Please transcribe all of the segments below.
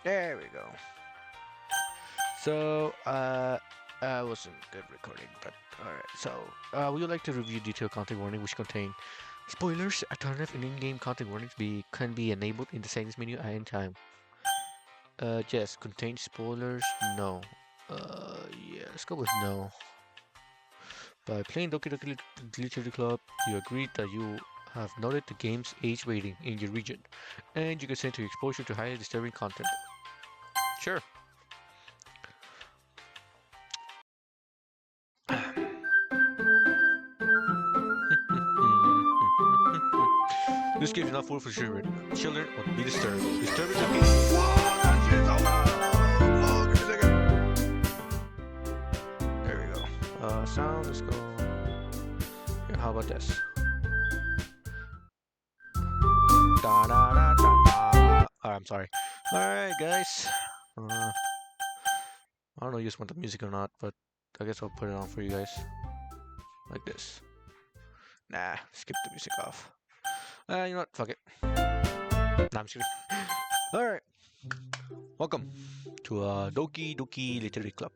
There we go. Wasn't good recording, but alright. Would you like to review detailed content warning which contain spoilers? Alternative and in-game content warnings can be enabled in the settings menu at any time. Yes, contain spoilers? No. Yeah, let's go with no. By playing Doki-doki Literature Club, you agreed that you have noted the game's age rating in your region, and you consent to exposure to highly disturbing content. Sure. This game is not for children. Children will be disturbed. Disturbing the game. Whoa, that shit is so loud! Oh, give me a second. There we go. Sound, let's go. Here, how about this? Da da da da da. I'm sorry. Alright, guys. I don't know if you just want the music or not, but I guess I'll put it on for you guys. Like this. Nah, skip the music off. You know what? Fuck it. Nah, I'm just kidding. Alright. Welcome to Doki-doki Literature Club.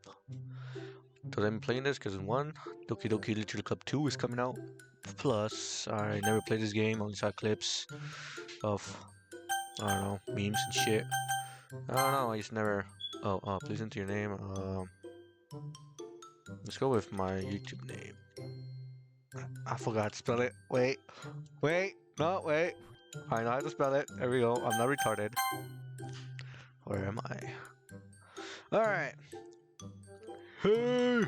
So I'm playing this because in one, Doki-doki Literature Club 2 is coming out. Plus, I never played this game, only saw clips of, I don't know, memes and shit. I don't know, I just never... Oh, please enter your name. Let's go with my YouTube name. I forgot to spell it. Wait. No, wait. I know how to spell it. There we go. I'm not retarded. Where am I? Alright. Hey!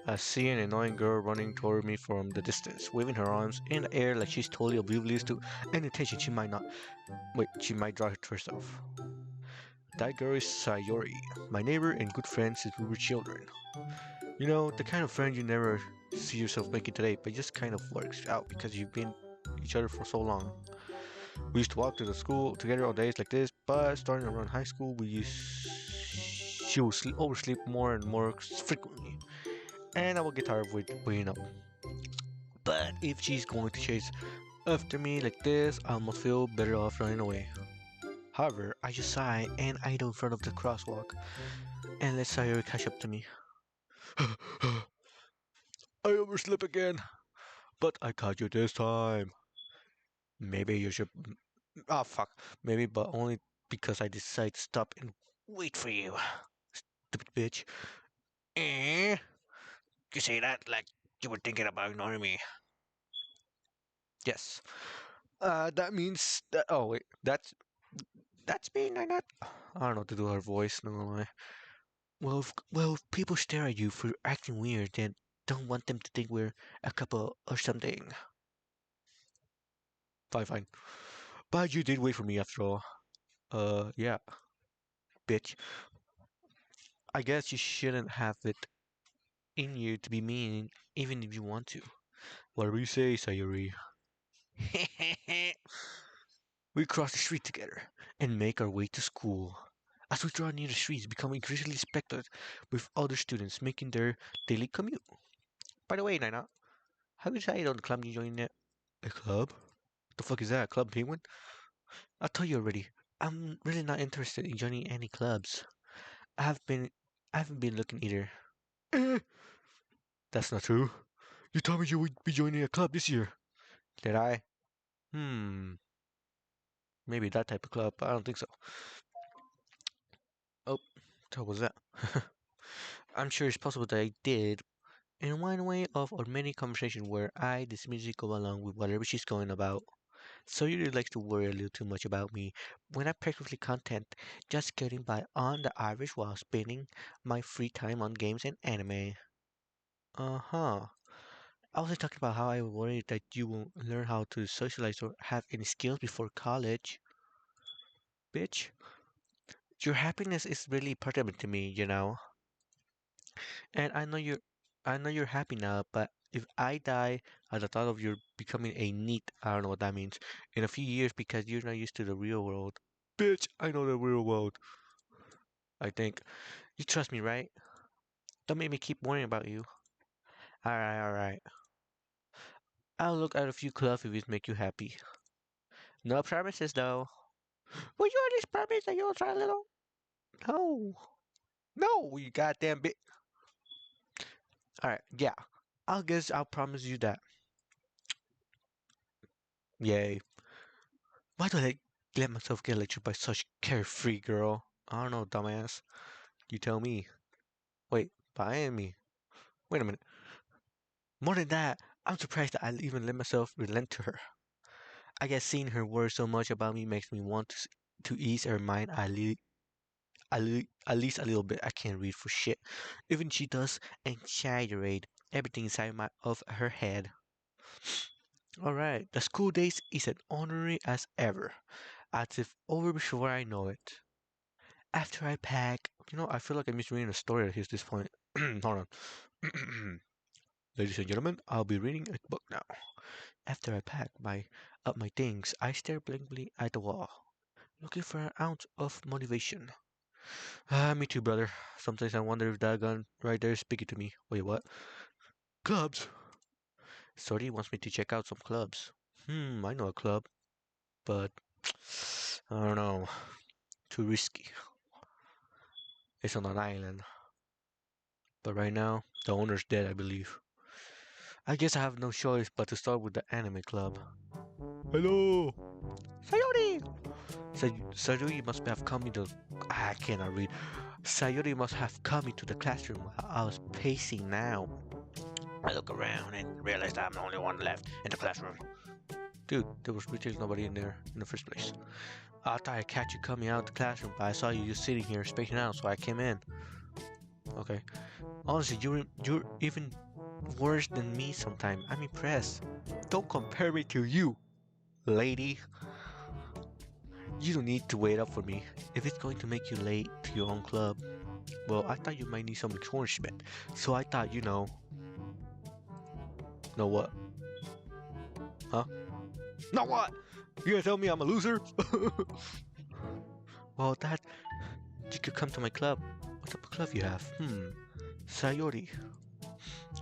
I see an annoying girl running toward me from the distance, waving her arms in the air like she's totally oblivious to any attention she might draw to herself. That girl is Sayori, my neighbor and good friend since we were children. You know, the kind of friend you never see yourself making today, but just kind of works out because you've been each other for so long. We used to walk to the school together on days like this, but starting around high school, she would oversleep more and more frequently, and I would get tired of waking up. But if she's going to chase after me like this, I almost feel better off running away. However, I just sigh and idle in front of the crosswalk and let Sayori catch up to me. I overslept again, but I caught you this time. Maybe you should. Oh, fuck. Maybe, but only because I decided to stop and wait for you. Stupid bitch. Eh? You say that like you were thinking about ignoring me. Yes. That means that. Oh, wait. That's me, not. I don't know what to do her voice, no lie. If people stare at you for acting weird, then don't want them to think we're a couple or something. Fine, fine. But you did wait for me after all. Yeah, bitch. I guess you shouldn't have it in you to be mean, even if you want to. Whatever you say, Sayori. We cross the street together and make our way to school. As we draw near the streets, become increasingly spectated with other students making their daily commute. By the way, Nina, have you decided on the club you joined yet? A club? The fuck is that? Club Penguin? I told you already. I'm really not interested in joining any clubs. I have been I haven't been looking either. Eh, that's not true. You told me you would be joining a club this year. Did I? Hmm. Maybe that type of club, but I don't think so. Oh, what was that? I'm sure it's possible that I did. In one way of or many conversations where I dismissively go along with whatever she's going about. So you really likes to worry a little too much about me when I'm perfectly content just getting by on the average while spending my free time on games and anime. Uh-huh. I was talking about how I worried that you won't learn how to socialize or have any skills before college. Bitch, your happiness is really important to me, you know. And I know you're happy now, but if I die at the thought of you becoming a neat, I don't know what that means, in a few years because you're not used to the real world. Bitch, I know the real world. I think. You trust me, right? Don't make me keep worrying about you. Alright, alright. I'll look at a few clubs if it make you happy. No promises though. Will you at least promise that you'll try a little? No. No, you goddamn bit. Alright, yeah. I guess I'll promise you that. Yay. Why do I let myself get lectured by such carefree girl? I don't know, dumbass. You tell me. Wait, by me. Wait a minute. More than that, I'm surprised that I even let myself relent to her. I guess seeing her worry so much about me makes me want to ease her mind at least a little bit. I can't read for shit. Even she does exaggerate everything inside of her head. Alright, the school days is as ornery as ever, as if over before I know it. After I pack, I feel like I'm misreading a story at this point. Hold on. Ladies and gentlemen, I'll be reading a book now. After I pack up my things, I stare blankly at the wall, looking for an ounce of motivation. Me too, brother. Sometimes I wonder if that gun right there is speaking to me. Wait, what? Clubs! Sorty wants me to check out some clubs. I know a club, but I don't know. Too risky. It's on an island. But right now, the owner's dead, I believe. I guess I have no choice but to start with the anime club. Hello! Sayori! Sayori must have come into... I cannot read. Sayori must have come into the classroom while I was pacing now. I look around and realize I'm the only one left in the classroom. Dude, there was literally nobody in there in the first place. I thought I'd catch you coming out of the classroom, but I saw you just sitting here spacing out, so I came in. Okay. Honestly, you're even worse than me sometimes. I'm impressed. Don't compare me to you, lady. You don't need to wait up for me. If it's going to make you late to your own club, well, I thought you might need some encouragement. So I thought, know what? Huh? Know what? You gonna tell me I'm a loser? Well, you could come to my club. What type of club you have? Sayori.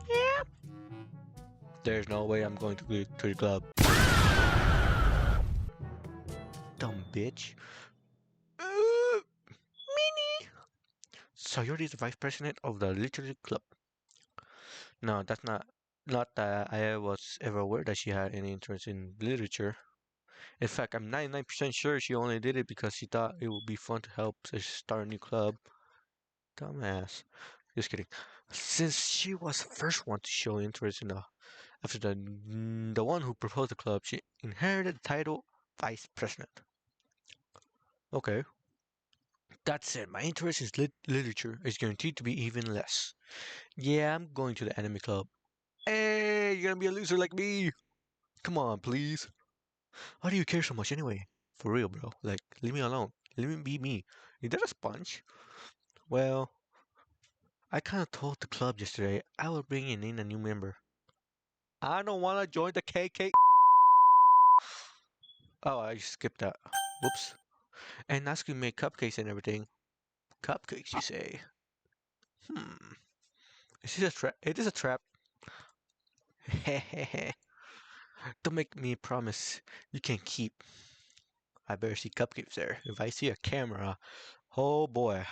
Yeah. There's no way I'm going to go to the club. Dumb bitch. Mini. Sayori is the vice president of the literature club. No, that's not that I was ever aware that she had any interest in literature. In fact, I'm 99% sure she only did it because she thought it would be fun to help start a new club. Dumbass. Just kidding. Since she was the first one to show interest after the one who proposed the club, she inherited the title vice president. Okay. That said, my interest in literature is guaranteed to be even less. Yeah, I'm going to the anime club. Hey, you're gonna be a loser like me. Come on, please. Why do you care so much anyway? For real, bro. Like, leave me alone. Let me be me. Is that a sponge? Well, I kind of told the club yesterday I was bringing in a new member. I don't want to join the KK. Oh, I skipped that. Whoops. And ask you to make cupcakes and everything. Cupcakes, you say? Hmm. Is this a trap? It is a trap. Hehehe. Don't make me promise you can keep. I better see cupcakes there. If I see a camera, oh boy.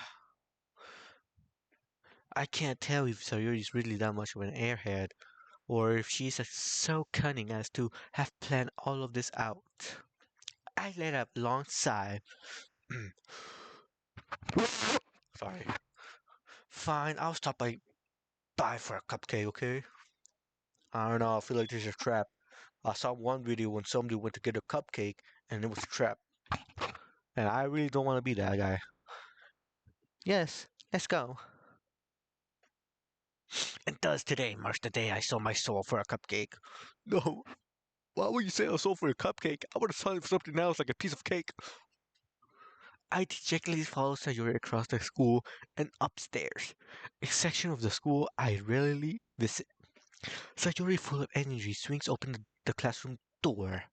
I can't tell if Sayuri is really that much of an airhead, or if she's so cunning as to have planned all of this out. I let out a long sigh. Sorry. Fine, I'll stop by for a cupcake, okay? I don't know, I feel like this is a trap. I saw one video when somebody went to get a cupcake and it was a trap. And I really don't want to be that guy. Yes, let's go. And thus today marks the day I sold my soul for a cupcake. No, why would you say I sold for a cupcake? I would have sold for something else like a piece of cake. I dejectedly followed Sayuri across the school and upstairs, a section of the school I rarely visit. Sayuri, full of energy, swings open the classroom door.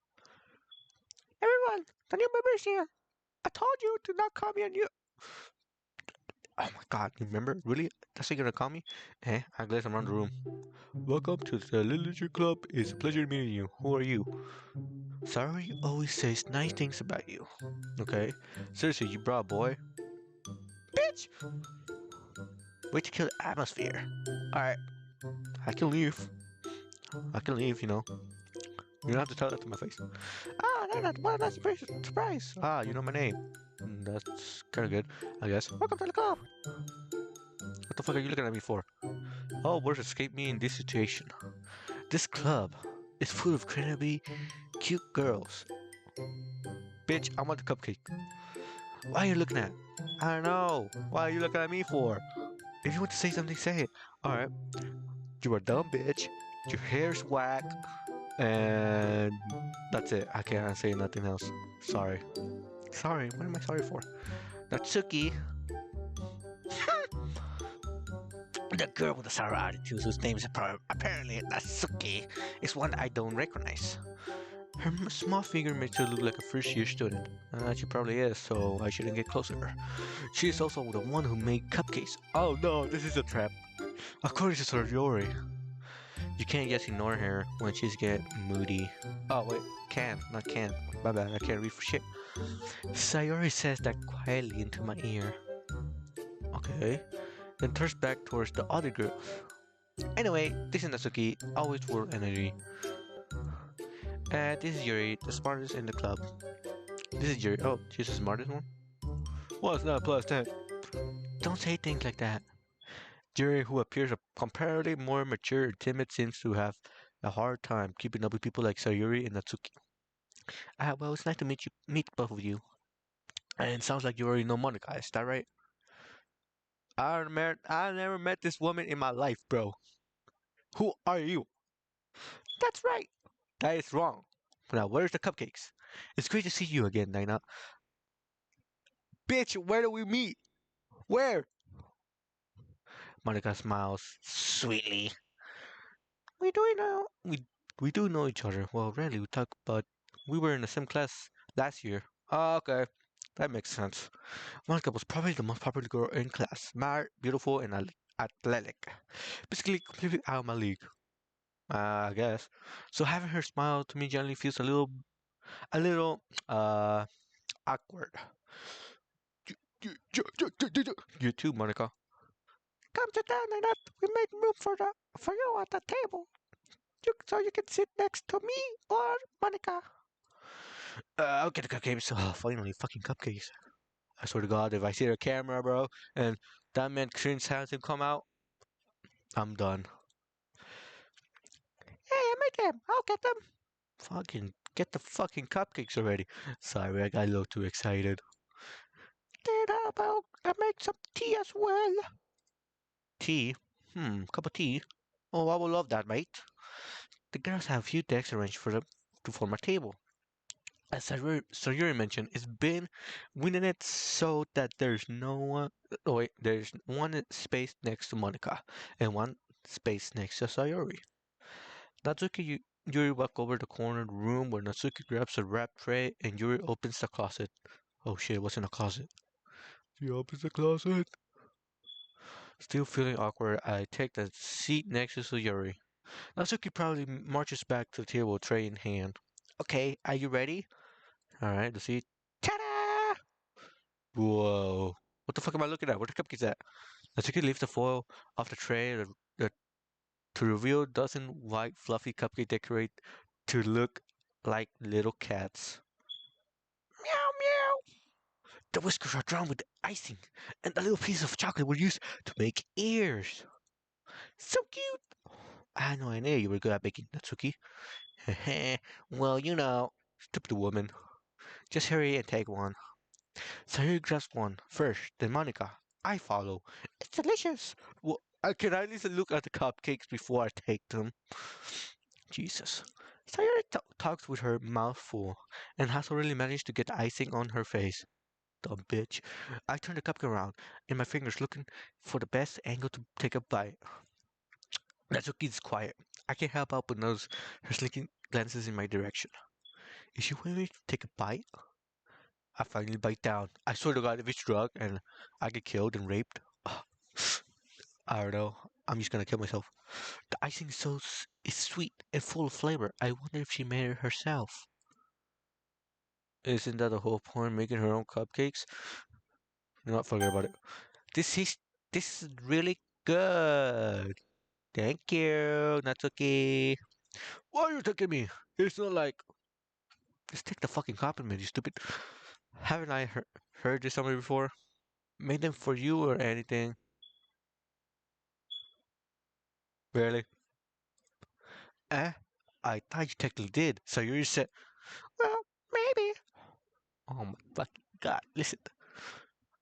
Everyone, the new member is here. I told you to not call me a new... Oh my god, remember? Really? That's what you're gonna call me? I glance around the room. Welcome to the Literature Club. It's a pleasure meeting you. Who are you? Sayori always says nice things about you. Okay? Seriously, you brought a boy? Bitch! Way to kill the atmosphere. Alright, I can leave. I can leave, you know. You don't have to tell that to my face. Ah, what a nice surprise. Ah, you know my name. That's kind of good, I guess. Welcome to the club. What the fuck are you looking at me for? Oh, words escape me in this situation. This club is full of incredibly cute girls. Bitch, I want the cupcake. Why are you looking at? I don't know. Why are you looking at me for? If you want to say something, say it. Alright. You are dumb, bitch. Your hair's whack. And that's it. I can't say nothing else. Sorry. Sorry. What am I sorry for? Natsuki, the girl with the sour attitude whose name is apparently Natsuki, is one I don't recognize. Her small figure makes her look like a first-year student. She probably is, so I shouldn't get close to her. She is also the one who made cupcakes. Oh no, this is a trap. According to Sayori, you can't just ignore her when she's get moody. Oh wait, not can. My bad, I can't read for shit. Sayori says that quietly into my ear. Okay. Then turns back towards the other girls. Anyway, this is Natsuki, always full of energy. And this is Yuri, the smartest in the club. This is Yuri. Oh, she's the smartest one? What's that plus 10? Don't say things like that. Yuri, who appears comparatively more mature and timid, seems to have a hard time keeping up with people like Sayuri and Natsuki. Well, it's nice to meet both of you. And it sounds like you already know Monica, is that right? I never met this woman in my life, bro. Who are you? That's right. That is wrong. Now, where's the cupcakes? It's great to see you again, Nina. Bitch, where do we meet? Where? Monica smiles sweetly. We do know we do know each other. Well, rarely we talk, but we were in the same class last year. Oh, okay, that makes sense. Monica was probably the most popular girl in class. Smart, beautiful, and athletic. Basically, completely out of my league. I guess. So having her smile to me generally feels a little, uh, awkward. You too, Monica. Come sit down, Annette. We made room for you at the table, so you can sit next to me or Monica. I'll get the cupcakes. Oh, finally, fucking cupcakes. I swear to God, if I see the camera, bro, and that man Cringe has him come out, I'm done. Hey, I made them. I'll get them. Fucking get the fucking cupcakes already. Sorry, I got a little too excited. Then how about I make some tea as well? Tea? Cup of tea? Oh, I will love that, mate. The girls have a few decks arranged for them to form a table. As Sayuri mentioned, it's been winning it so that there's no one. Oh wait, there's one space next to Monica and one space next to Sayori. Natsuki Yuri walk over the corner of the room where Natsuki grabs a wrap tray and Yuri opens the closet. Oh shit, what's in the closet? She opens the closet. Still feeling awkward, I take the seat next to Sayuri. Natsuki proudly marches back to the table, tray in hand. Okay, are you ready? Alright, the seat. Ta-da! Whoa. What the fuck am I looking at? Where the cupcakes at? Natsuki lifts the foil off the tray to reveal dozen white fluffy cupcake decorate to look like little cats. Meow meow. The whiskers are drawn with icing, and the little pieces of chocolate were used to make ears. So cute! I had no idea you were good at baking, Natsuki. Well, you know, stupid woman. Just hurry and take one. Sayuri grabs one first, then Monica. I follow. It's delicious. Well, can I at least look at the cupcakes before I take them? Jesus. Sayuri talks with her mouth full and has already managed to get icing on her face. Dumb bitch. I turn the cupcake around in my fingers looking for the best angle to take a bite. Natsuki's quiet. I can't help but notice her slinking glances in my direction. Is she waiting to take a bite? I finally bite down. I swear to God, if it's drug and I get killed and raped, I don't know. I'm just gonna kill myself. The icing is sweet and full of flavor. I wonder if she made it herself. Isn't that the whole point? Making her own cupcakes? Not forget about it. This is this is really good. Thank you. That's okay. Why are you taking me? It's not like just take the fucking compliment, you stupid. Haven't I heard this somewhere before? Made them for you or anything? Really? Eh? I thought you technically did. So you said, well, maybe. Oh my fucking god! Listen,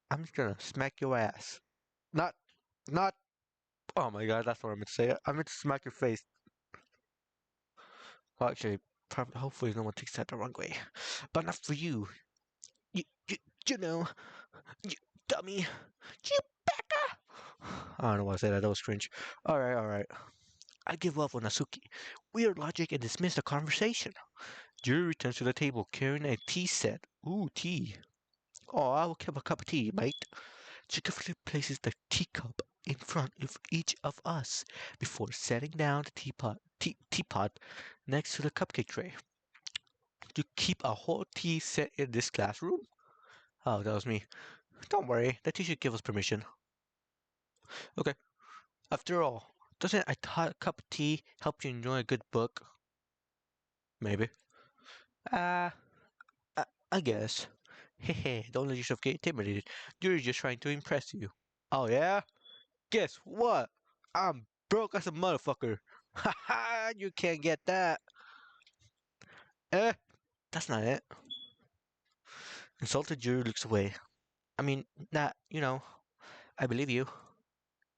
I'm just gonna smack your ass. Not, not. Oh my god, that's what I meant to say. I meant to smack your face. Well, actually, probably, hopefully no one takes that the wrong way. But not for you. You, you, you know, you dummy. You becca. I don't know why I said that. That was cringe. All right. I give up on Asuki. Weird logic and dismiss the conversation. Yuri returns to the table carrying a tea set. Ooh, tea. Oh, I will have a cup of tea, mate. She carefully places the teacup in front of each of us before setting down the teapot next to the cupcake tray. To keep a whole tea set in this classroom? Oh, that was me. Don't worry, the teacher gave us permission. Okay, after all, doesn't a cup of tea help you enjoy a good book? Maybe. Uh, I guess. Hehe, don't let yourself get intimidated. You're just trying to impress you. Oh yeah? Guess what? I'm broke as a motherfucker. Haha, you can't get that. Eh? That's not it. Insulted Yuri looks away. I mean, I believe you.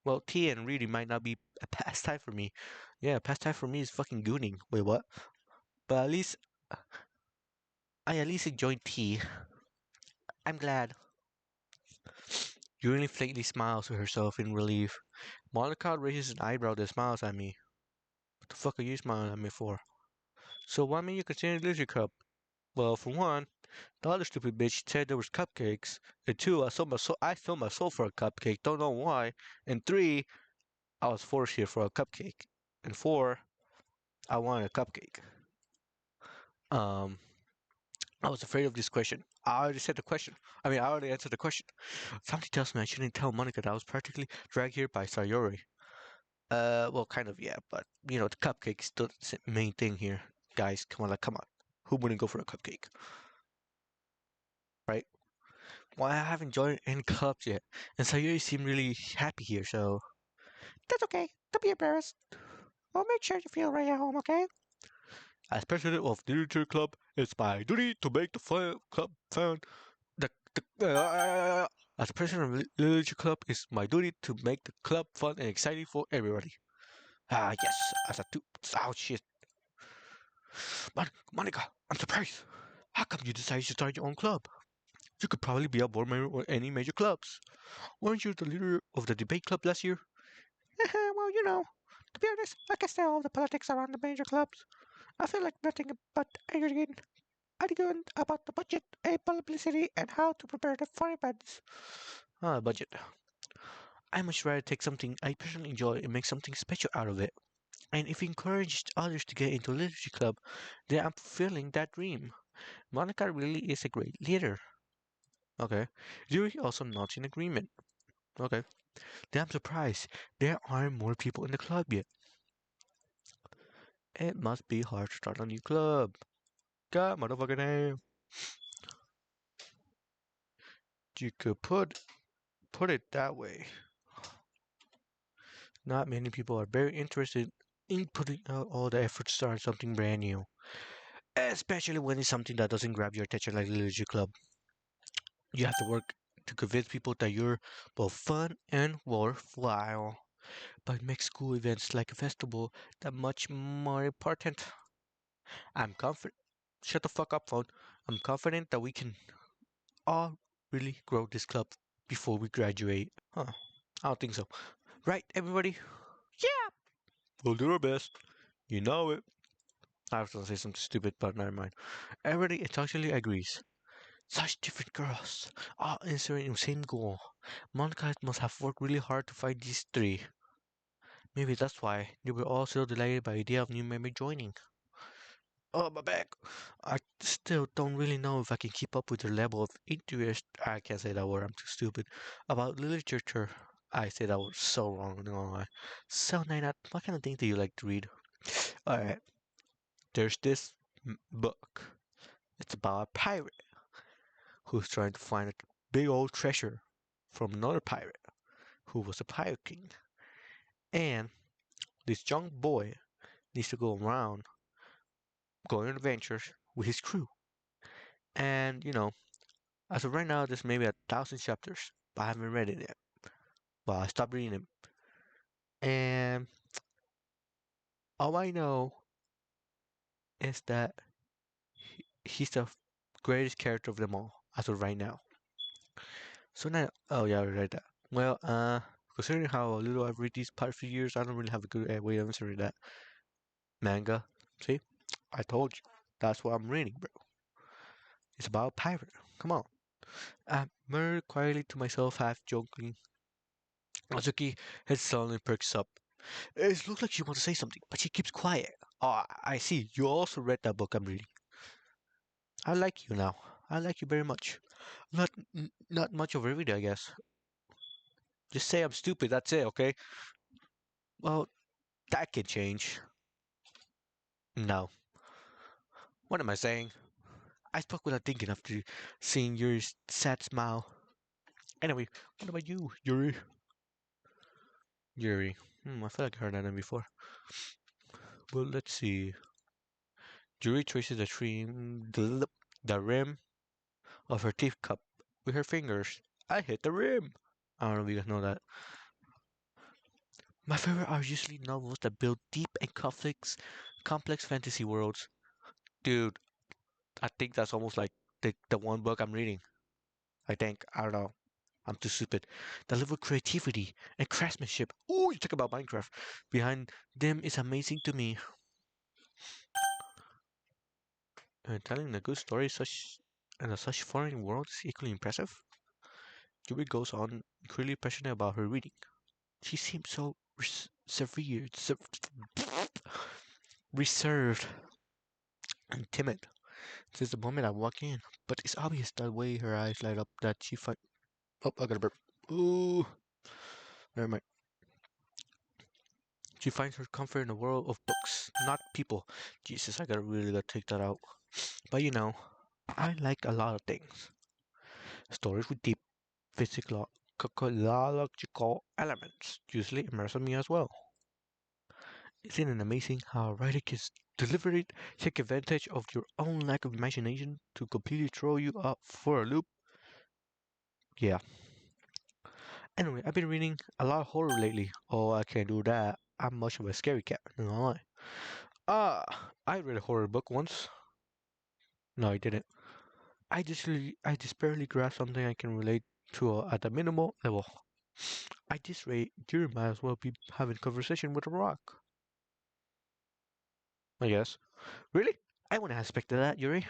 Well, tea and reading might not be a pastime for me. Yeah, pastime for me is fucking gooning. Wait, what? But I at least enjoy tea. I'm glad. Yuri faintly smiles to herself in relief. Monica raises an eyebrow that smiles at me. What the fuck are you smiling at me for? So why may you consider Lizard Cup? Well, for one, the other stupid bitch said there was cupcakes. And two, I sold my soul for a cupcake. Don't know why. And three, I was forced here for a cupcake. And four, I wanted a cupcake. Um, I was afraid of this question. I already said the question. I already answered the question. Something tells me I shouldn't tell Monica that I was practically dragged here by Sayori. Well, kind of, yeah, but the cupcake is still the main thing here. Guys, come on. Who wouldn't go for a cupcake, right? Well, I haven't joined any clubs yet, and Sayuri seemed really happy here, so that's okay. Don't be embarrassed. We'll make sure you feel right at home, okay? As president of the literature club, it's my duty to make the club fun. As president of the literature club, it's my duty to make the club fun and exciting for everybody. Ah, yes. As a two. Oh shit. Monica, I'm surprised. How come you decided to start your own club? You could probably be a board member of any major clubs. Weren't you the leader of the debate club last year? Well, to be honest, I can say all the politics around the major clubs. I feel like nothing but arguing about the budget, publicity, and how to prepare the for events. Ah, budget. I much rather take something I personally enjoy and make something special out of it. And if you encouraged others to get into a literature club, then I'm fulfilling that dream. Monica really is a great leader. Okay. Yuri also nods in agreement. Okay. Then I'm surprised there aren't more people in the club yet. It must be hard to start a new club. God, motherfucking name. You could put it that way. Not many people are very interested in putting out all the effort to start something brand new, especially when it's something that doesn't grab your attention like the Literature Club. You have to work to convince people that you're both fun and worthwhile. But it makes school events like a festival that much more important. I'm confident. Shut the fuck up, phone. I'm confident that we can all really grow this club before we graduate. Huh. I don't think so. Right, everybody? Yeah, we'll do our best. You know it. I was gonna say something stupid, but never mind. Everybody essentially agrees. Such different girls, all answering the same goal. Monica must have worked really hard to find these three. Maybe that's why they were all so delighted by the idea of new member joining. Oh, my back. I still don't really know if I can keep up with your level of interest. I can't say that word. I'm too stupid. About literature. I said that word so wrong. No, so Nina, what kind of thing do you like to read? All right. There's this book. It's about a pirate who's trying to find a big old treasure from another pirate who was a pirate king. And this young boy needs to go around going on adventures with his crew. And, as of right now, there's maybe 1,000 chapters, but I haven't read it yet. Well, I stopped reading them. And all I know is that he's the greatest character of them all as of right now. So now, oh yeah, I read that. Well, considering how little I've read these past few years, I don't really have a good way of answering that. Manga. See, I told you. That's what I'm reading, bro. It's about a pirate. Come on. I murmured quietly to myself, half joking. Azuki head suddenly perks up. It looks like she wants to say something, but she keeps quiet. Oh, I see. You also read that book I'm reading. I like you now. I like you very much. Not much of a reader, I guess. Just say I'm stupid. That's it, okay? Well, that can change. No. What am I saying? I spoke without thinking after seeing Yuri's sad smile. Anyway, what about you, Yuri? Yuri. I feel like I heard that name before. Well, let's see. Yuri traces the rim of her teacup with her fingers. I hit the rim. I don't know if you guys know that. My favorite are usually novels that build deep and complex fantasy worlds. Dude, I think that's almost like the one book I'm reading. I think. I don't know. I'm too stupid. The level of creativity and craftsmanship. Ooh, you talk about Minecraft. Behind them is amazing to me. And telling a good story such in a such foreign world is equally impressive. Yuri goes on clearly passionate about her reading. She seems so reserved and timid since the moment I walk in. But it's obvious the way her eyes light up that she find. Oh, I got a burp. Ooh, never mind. She finds her comfort in a world of books, not people. Jesus, I gotta take that out. But I like a lot of things. Stories with deep physiological elements usually immerse me as well. Isn't it amazing how a writer can deliberately take advantage of your own lack of imagination to completely throw you up for a loop? Yeah. Anyway, I've been reading a lot of horror lately. Oh, I can't do that. I'm much of a scary cat, no lie. I read a horror book once. No, I didn't. I just barely grasp something I can relate to at a minimal level. At this rate, you might as well be having conversation with a rock. I guess. Really? I wouldn't have expected that, Yuri.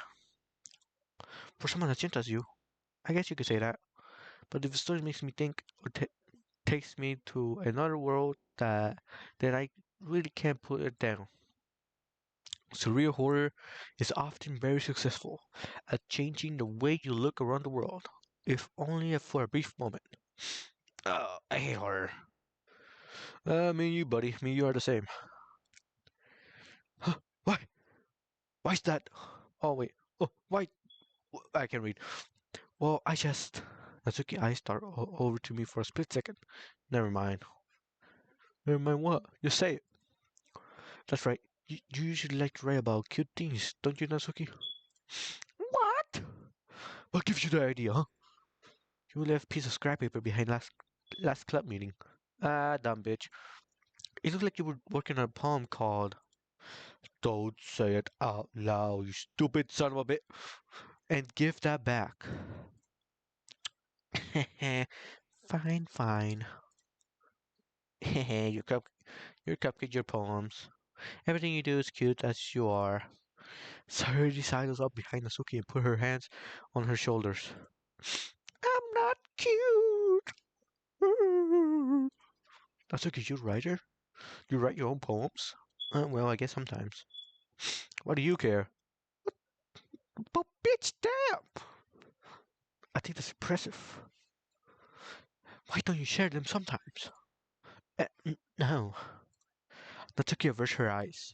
For someone as gentle as you, I guess you could say that. But if the story makes me think or takes me to another world then I really can't put it down. Surreal horror is often very successful at changing the way you look around the world, if only for a brief moment. I hate horror. Me and you, buddy. Me and you are the same. Huh? Why? Why's that? Oh, wait. Oh, why? I can read. Well, I just. Natsuki eyes start over to me for a split second. Never mind. Never mind what? Just say it. That's right. You usually like to write about cute things, don't you, Natsuki? What? What gives you the idea, huh? You left a piece of scrap paper behind last club meeting. Ah, dumb bitch. It looked like you were working on a poem called "Don't Say It Out Loud, You Stupid Son of a Bit," and give that back. Fine, fine. Your cupcake, your poems. Everything you do is cute as you are. Sayori sidles up behind Nasuki and put her hands on her shoulders. I'm not cute. Nasuki, you writer? You write your own poems? Well, I guess sometimes. What do you care? But bitch, damn! I think that's impressive. Why don't you share them sometimes? No. Natsuki averts her eyes.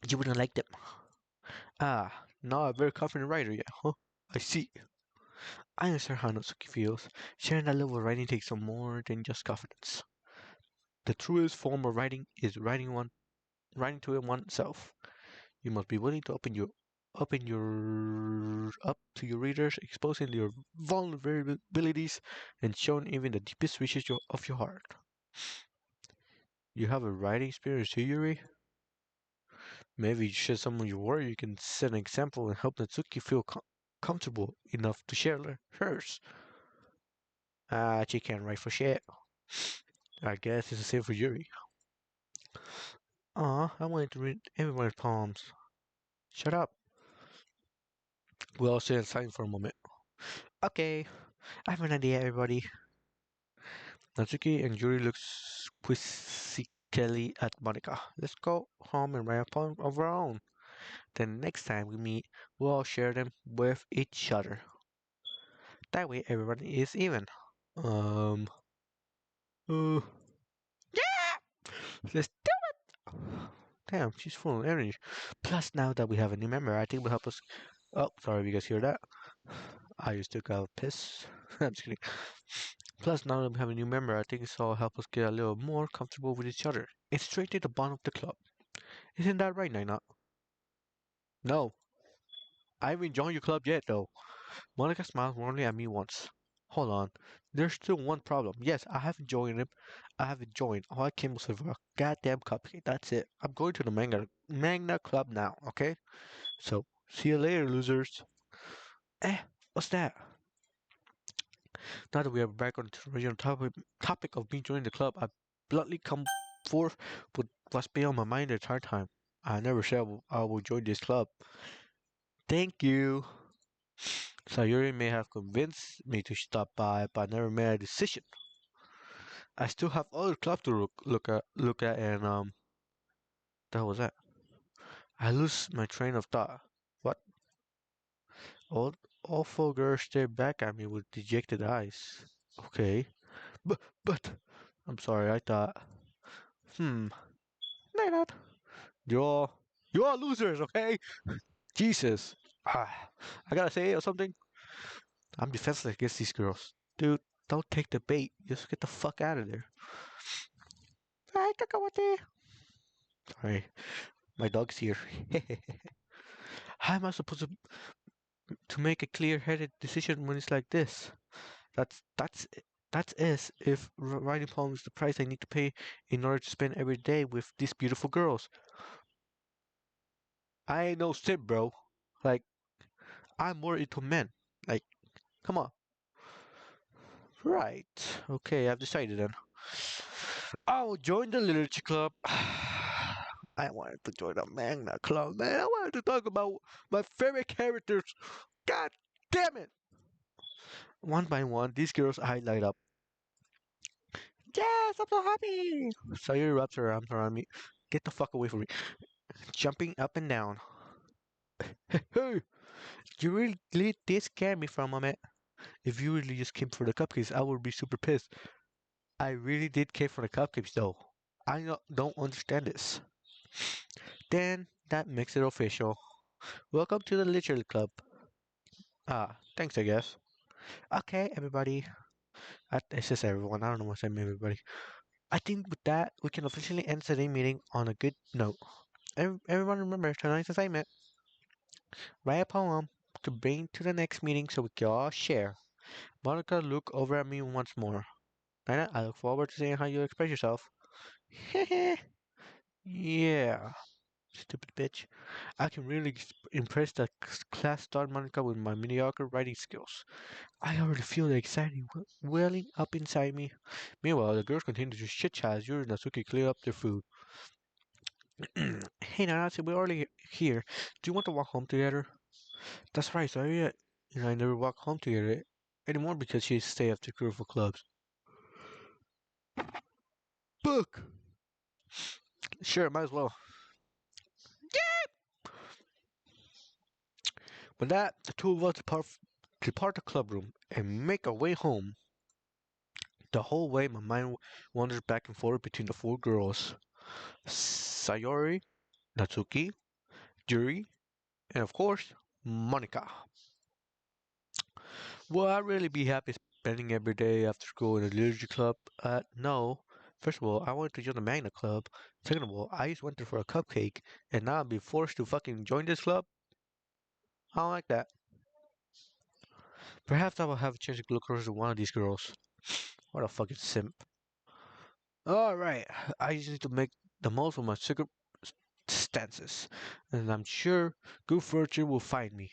You wouldn't like them. Ah, not a very confident writer yet, huh? I see. I understand how Natsuki feels. Sharing that level of writing takes some more than just confidence. The truest form of writing is writing to it oneself. You must be willing to open your up to your readers, exposing your vulnerabilities and showing even the deepest wishes of your heart. You have a writing experience too, Yuri? Maybe you share some of your work. You can set an example and help Natsuki feel comfortable enough to share hers. She can't write for shit. I guess it's the same for Yuri. I wanted to read everyone's poems. Shut up. We all sit silent for a moment. Okay, I have an idea, everybody. Natsuki and Yuri look quizzically at Monica. Let's go home and write a poem of our own. Then next time we meet, we'll all share them with each other. That way everybody is even. Um, uh, yeah! Let's do it! Damn, she's full of energy. Plus, now that we have a new member, I think will help us. Oh, sorry, if you guys hear that. I just took a piss. I'm just kidding. Plus, now that we have a new member, I think this will help us get a little more comfortable with each other and strengthen the bond of the club. Isn't that right, Naina? No, I haven't joined your club yet, though. Monica smiled warmly at me once. Hold on, there's still one problem. Yes, I haven't joined him. I haven't joined. All I came was for a goddamn cupcake. That's it. I'm going to the Magna Club now, okay? So, see you later, losers. What's that? Now that we are back on the original topic of me joining the club, I bluntly come forth with what's been on my mind the entire time. I never said I will join this club. Thank you. Sayuri may have convinced me to stop by, but I never made a decision. I still have other clubs to look at, and that was that. I lose my train of thought. What? Old awful girl stared back at me with dejected eyes. Okay, but I'm sorry. I thought. Hmm. Nay, not. You're you're all losers, okay? Jesus. I gotta say it or something. I'm defenseless against these girls. Dude, don't take the bait. Just get the fuck out of there. Ay, Kakawate. Sorry, my dog's here. How am I supposed to make a clear-headed decision when it's like this? That's that's that's is if writing poems is the price I need to pay in order to spend every day with these beautiful girls. I ain't no simp, bro. Like I'm more into men. Like, come on. Right. Okay, I've decided then. I'll join the literature club. I wanted to join the Magna Club, man. I wanted to talk about my favorite characters. God damn it! One by one, these girls' eyes light up. Yes, I'm so happy! Sayuri wraps her arms around me. Get the fuck away from me. Jumping up and down. Hey, you really did scare me for a moment. If you really just came for the cupcakes, I would be super pissed. I really did care for the cupcakes, though. I don't understand this. Then that makes it official. Welcome to the Literature Club. Thanks, I guess. Okay, everybody. It's just everyone. I don't know what's saying everybody. I think with that, we can officially end today's meeting on a good note. Everyone remember tonight's assignment. Write a poem to bring to the next meeting so we can all share. Monica looked over at me once more. Nina, I look forward to seeing how you express yourself. Yeah, stupid bitch. I can really impress the class star Monica with my mediocre writing skills. I already feel the excitement welling up inside me. Meanwhile, the girls continue to chit-chat as Yuri and Natsuki clear up their food. Hey, Nanatsu, we're already here. Do you want to walk home together? That's right, sorry, I never walk home together anymore because she stay after crew for clubs. Book! Sure, might as well. With that, the two of us depart the clubroom and make our way home. The whole way, my mind wanders back and forth between the four girls: Sayori, Natsuki, Yuri, and of course, Monica. Will I really be happy spending every day after school in a literature club? No. First of all, I wanted to join the Magna Club. Second of all, I just went there for a cupcake, and now I'll be forced to fucking join this club? I don't like that. Perhaps I will have a chance to look closer to one of these girls. What a fucking simp. Alright, I just need to make the most of my circumstances, and I'm sure good fortune will find me.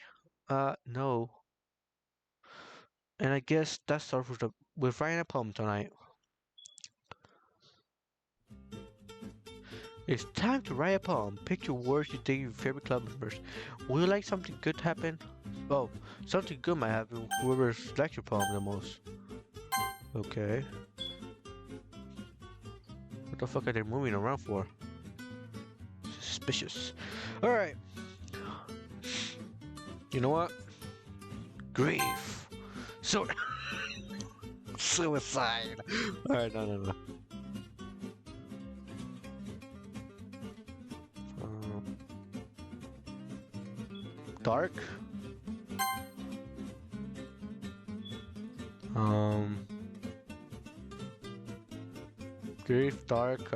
No. And I guess that starts with writing a poem tonight. It's time to write a poem. Pick your words you think your favorite club members. Would you like something good to happen? Oh, something good might happen whoever likes your poem the most. Okay. What the fuck are they moving around for? Suspicious. Alright. You know what? Grief. So suicide. Alright, no. Um, dark. Um, grief, dark.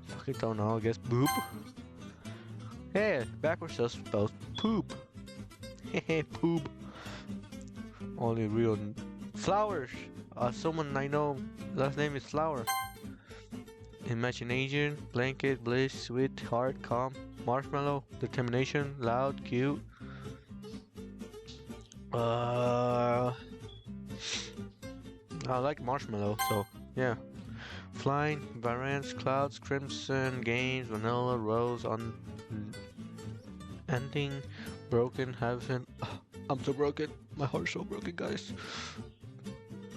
Fucking don't know. I guess boop. Hey, backwards just spells poop. Hehe, poop. Only real flowers. Someone I know, last name is Flower. Imagination, blanket, bliss, sweet, heart, calm, marshmallow, determination, loud, cute. I like marshmallow, so yeah. Flying, variance, clouds, crimson, games, vanilla, rose, ending, broken, heaven. I'm so broken. My heart's so broken, guys.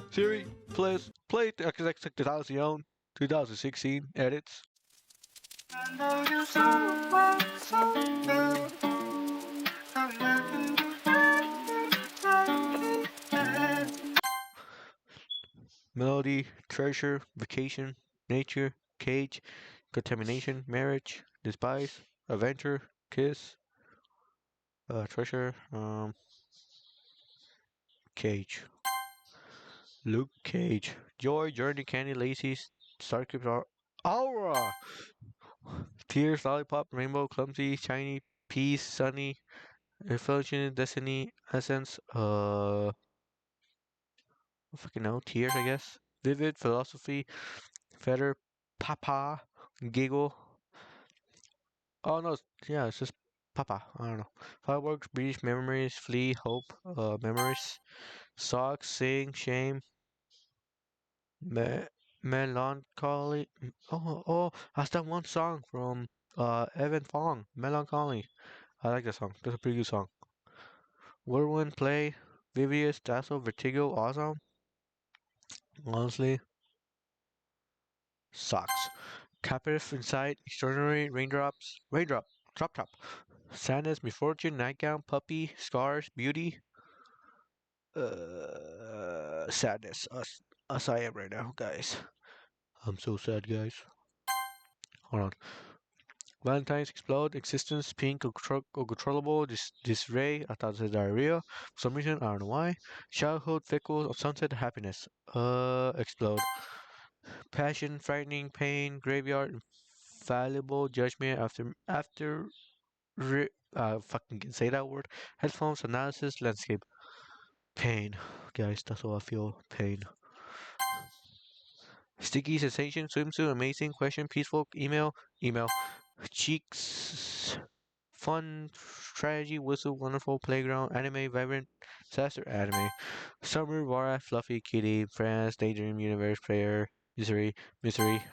Siri, please play the XX 2016 edits. Melody, treasure, vacation, nature, cage, contamination, marriage, despise, adventure, kiss, treasure, cage. Luke Cage. Joy, journey, candy, lazy, starcraft, aura. Tears, lollipop, rainbow, clumsy, shiny, peace, sunny, reflection, destiny, essence, I fucking know, tears, I guess. Vivid, philosophy, feather, papa, giggle. Oh no, yeah, it's just papa. I don't know. Fireworks, breeze, memories, flee, hope, memories. Socks, sing, shame, me melancholy. Oh, that's that one song from Evan Fong, Melancholy. I like that song. That's a pretty good song. Whirlwind, play, Vivius, Dazzle, Vertigo, awesome. Honestly, sucks. Captive inside, extraordinary, raindrops, raindrop, drop top. Sadness, misfortune, nightgown, puppy, scars, beauty. Sadness. Us I am right now, guys. I'm so sad, guys. Hold on. Valentine's explode, existence, pink, uncontrollable, disarray, I thought it was diarrhea. For some reason, I don't know why. Childhood, fickle, sunset, happiness. Explode. Passion, frightening, pain, graveyard, infallible, judgment, fucking can say that word. Headphones, analysis, landscape. Pain. Guys, that's all I feel. Pain. Sticky sensation, swimsuit, amazing, question, peaceful, email. Cheeks, fun, strategy, whistle, wonderful, playground, anime, vibrant, disaster, anime. Summer, Vara, fluffy, kitty, friends, daydream, universe, player, misery,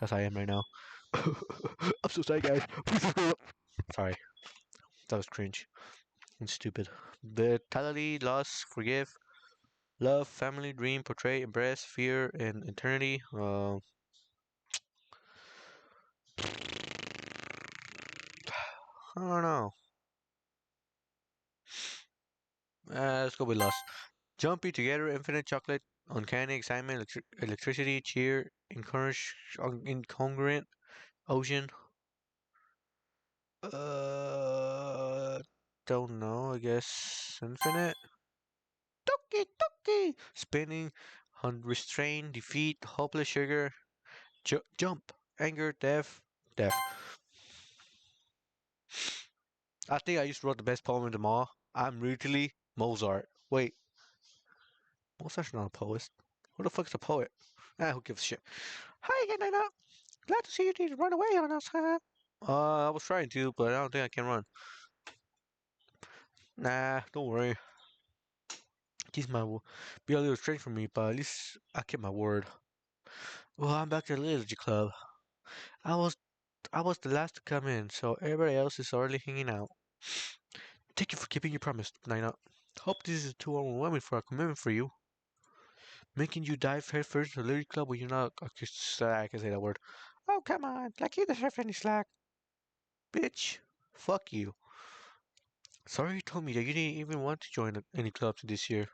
as I am right now. I'm so sorry, guys. Sorry, that was cringe and stupid. Vitality, loss, forgive, love, family, dream, portray, embrace, fear, and eternity. I don't know. Let's go with Lust. Jumpy together, infinite chocolate, uncanny excitement, electricity, cheer, incongruent, ocean. Uh, don't know. I guess infinite. Doki-doki! Spinning, unrestrained, defeat, hopeless sugar, jump, anger, death. I think I just wrote the best poem in them all. I'm really Mozart. Wait, Mozart's not a poet. Who the fuck's a poet? Ah, who gives a shit? Hi again, Nina. Glad to see you didn't run away on us, huh? I was trying to, but I don't think I can run. Nah, don't worry. This might be a little strange for me, but at least I kept my word. Well, I'm back to the Liturgy Club. I was I was the last to come in, so everybody else is already hanging out. Thank you for keeping your promise, Nina. Hope this is too overwhelming for a commitment for you. Making you dive headfirst into the Liturgy Club when you're not. Okay, I can say that word. Oh, come on. Like you deserve any slack. Bitch. Fuck you. Sorry you told me that you didn't even want to join any clubs this year.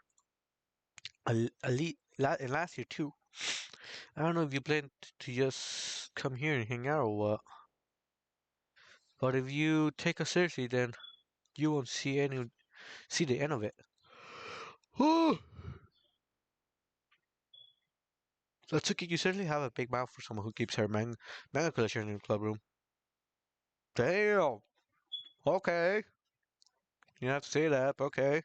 And last year, too. I don't know if you plan to just come here and hang out or what. But if you take us seriously, then you won't see the end of it. Satsuki, you certainly have a big mouth for someone who keeps her manga collection in the club room. Damn. Okay. You have to say that. Okay.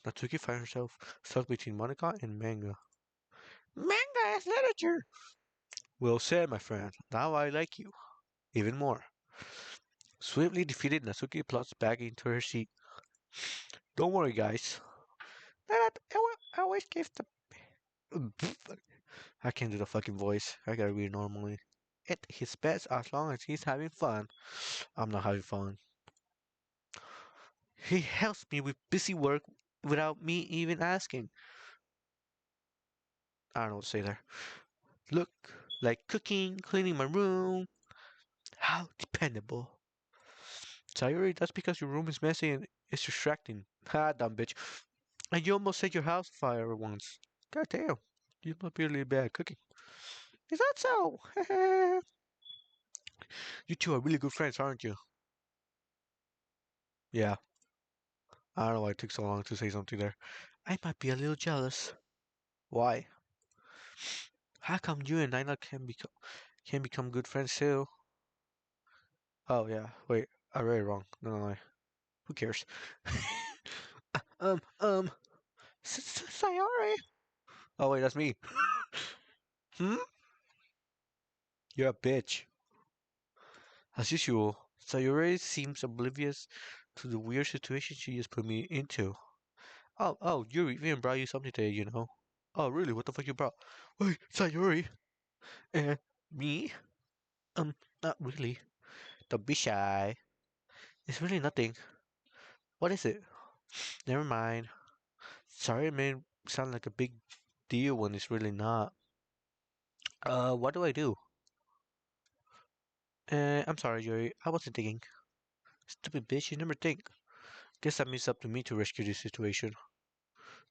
Natsuki finds herself stuck between Monica and manga. Manga is literature. Well said, my friend. Now I like you even more. Swiftly defeated, Natsuki plots back into her seat. Don't worry, guys. That always gives the. I can't do the fucking voice. I gotta read normally. At his best as long as he's having fun. I'm not having fun. He helps me with busy work without me even asking. I don't know what to say there. Look, like cooking, cleaning my room. How dependable. Sayuri, that's because your room is messy and it's distracting. Ha, dumb bitch. And you almost set your house fire once. God damn. You must be really bad at cooking. Is that so? You two are really good friends, aren't you? Yeah. I don't know why it took so long to say something there. I might be a little jealous. Why? How come you and Nina can become good friends too? Oh yeah. Wait, I read it wrong. No. Who cares? Um. Sayori. Oh wait, that's me. Hmm? You're a bitch. As usual, Sayori seems oblivious to the weird situation she just put me into. Oh, Yuri even brought you something today, you know. Oh, really? What the fuck you brought? Wait, Sayori? Eh, me? Not really. Don't be shy. It's really nothing. What is it? Never mind. Sorry, it made sound like a big deal when it's really not. What do I do? I'm sorry, Yuri. I wasn't thinking. Stupid bitch, you never think. Guess that means up to me to rescue this situation.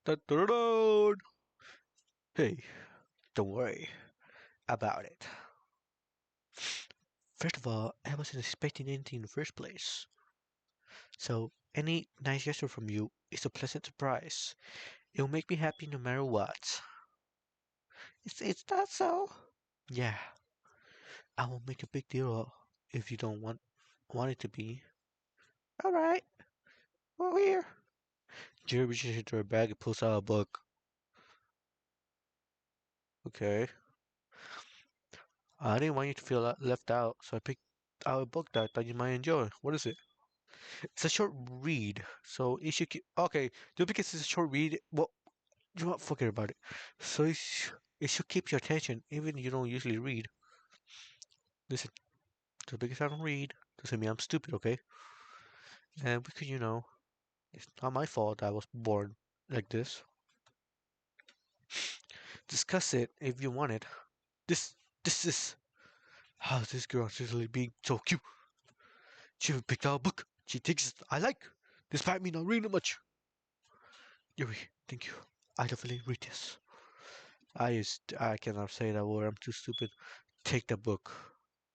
Dun, dun, dun, dun. Hey, don't worry about it. First of all, I wasn't expecting anything in the first place. So, any nice gesture from you is a pleasant surprise. It will make me happy no matter what. It's not so. Yeah, I won't make a big deal if you don't want it to be. All right, we're here. Jerry reaches into her bag and pulls out a book. Okay. I didn't want you to feel left out, so I picked out a book that I thought you might enjoy. What is it? It's a short read, so it should keep. Okay, just because it's a short read, well, you know what? Forget about it. So it should keep your attention, even if you don't usually read. Listen, just because I don't read doesn't mean I'm stupid, okay? And because it's not my fault I was born like this. Discuss it if you want it. This is how this girl is really being so cute. She picked out a book. She thinks I like, despite me not reading much. Yuri, thank you. I definitely read this. I cannot say that word. I'm too stupid. Take the book.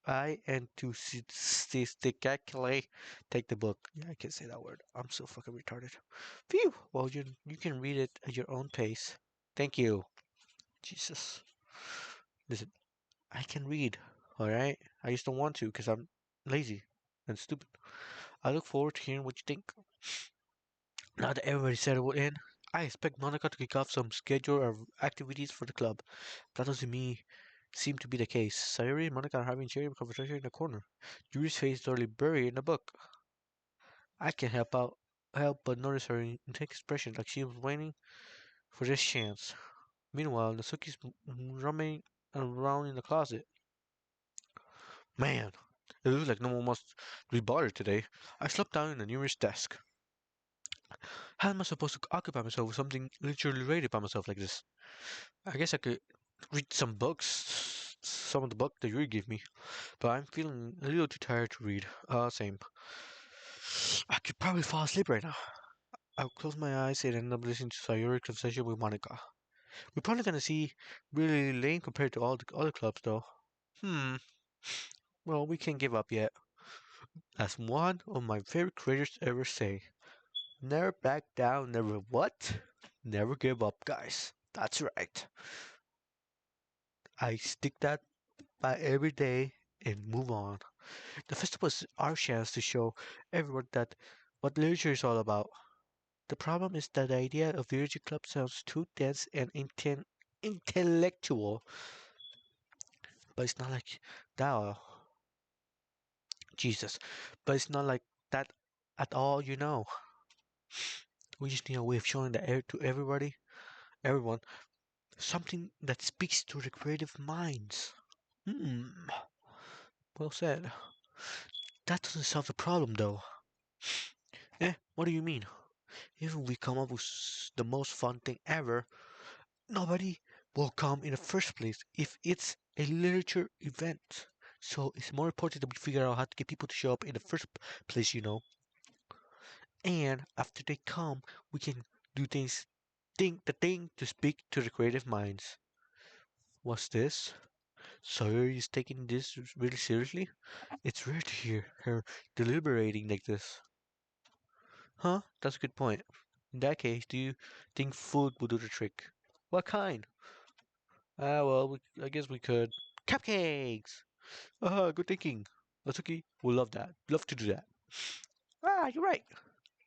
I enthusiastically take the book. Yeah, I can say that word. I'm so fucking retarded. Phew. Well, you can read it at your own pace. Thank you. Jesus. Listen, I can read. All right. I just don't want to because I'm lazy and stupid. I look forward to hearing what you think. Now that everybody settled in, I expect Monica to kick off some schedule of activities for the club. That doesn't mean seem to be the case. Sayuri and Monica are having cheery conversation in the corner. Yuri's face is totally buried in the book. I can't help but notice her intense expression, like she was waiting for this chance. Meanwhile, Natsuki's roaming around in the closet. Man, it looks like no one wants to be bothered today. I slumped down in the nearest desk. How am I supposed to occupy myself with something literally rated by myself like this? I guess I could read some books, some of the book that you gave me, but I'm feeling a little too tired to read. Same. I could probably fall asleep right now. I'll close my eyes and end up listening to Sayuri's conversation with Monica. We're probably gonna see really lame compared to all the other clubs, though. Hmm. Well, we can't give up yet. As one of my favorite creators ever say, never back down, never what? Never give up, guys. That's right. I stick that by every day and move on. The festival is our chance to show everyone that what literature is all about. The problem is that the idea of literature club sounds too dense and intellectual, but it's not like that. Jesus, but it's not like that at all. We just need a way of showing that to everyone, something that speaks to the creative minds. Hmm. Well said. That doesn't solve the problem, though. What do you mean? Even if we come up with the most fun thing ever, nobody will come in the first place if it's a literature event. So it's more important that we figure out how to get people to show up in the first place. And after they come, we can do think the thing to speak to the creative minds. What's this? Sawyer is taking this really seriously? It's rare to hear her deliberating like this. Huh? That's a good point. In that case, do you think food will do the trick? What kind? Well, I guess we could. Cupcakes! Good thinking. Natsuki will love that. Love to do that. You're right.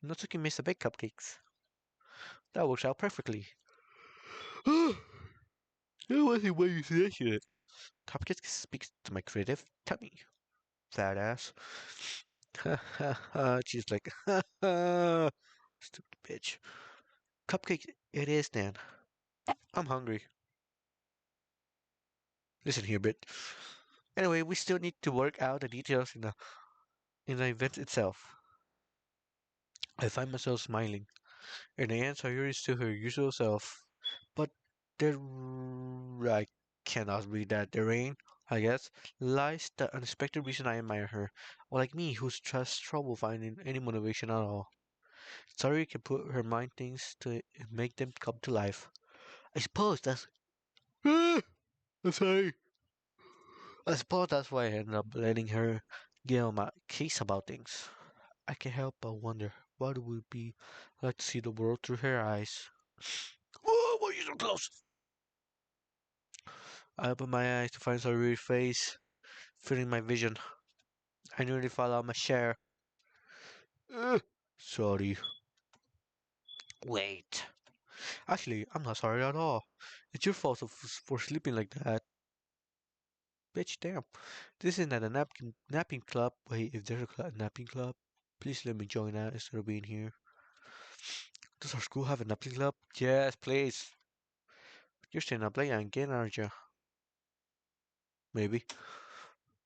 Natsuki makes the baked cupcakes. That works out perfectly. That wasn't what you suggested it. Cupcakes speaks to my creative tummy. Fat ass. She's like, stupid bitch. Cupcake it is then. I'm hungry. Listen here, bit. Anyway, we still need to work out the details in the event itself. I find myself smiling. And the answer is still her usual self. But there I cannot read that. The rain, I guess, lies the unexpected reason I admire her. Or like me, who's just trouble finding any motivation at all. Sorry can put her mind things to make them come to life. I suppose that's I'm sorry. I suppose that's why I ended up letting her get on my case about things. I can't help but wonder what it would be like to see the world through her eyes. Whoa, why are you so close? I opened my eyes to find Saruri's face filling my vision. I nearly fell out of my chair. Ugh, sorry. Wait. Actually, I'm not sorry at all. It's your fault for sleeping like that. Bitch, damn. This isn't a napping club. Wait, if there's a napping club, please let me join that instead of being here. Does our school have a napping club? Yes, please. You're staying up late again, aren't you? Maybe.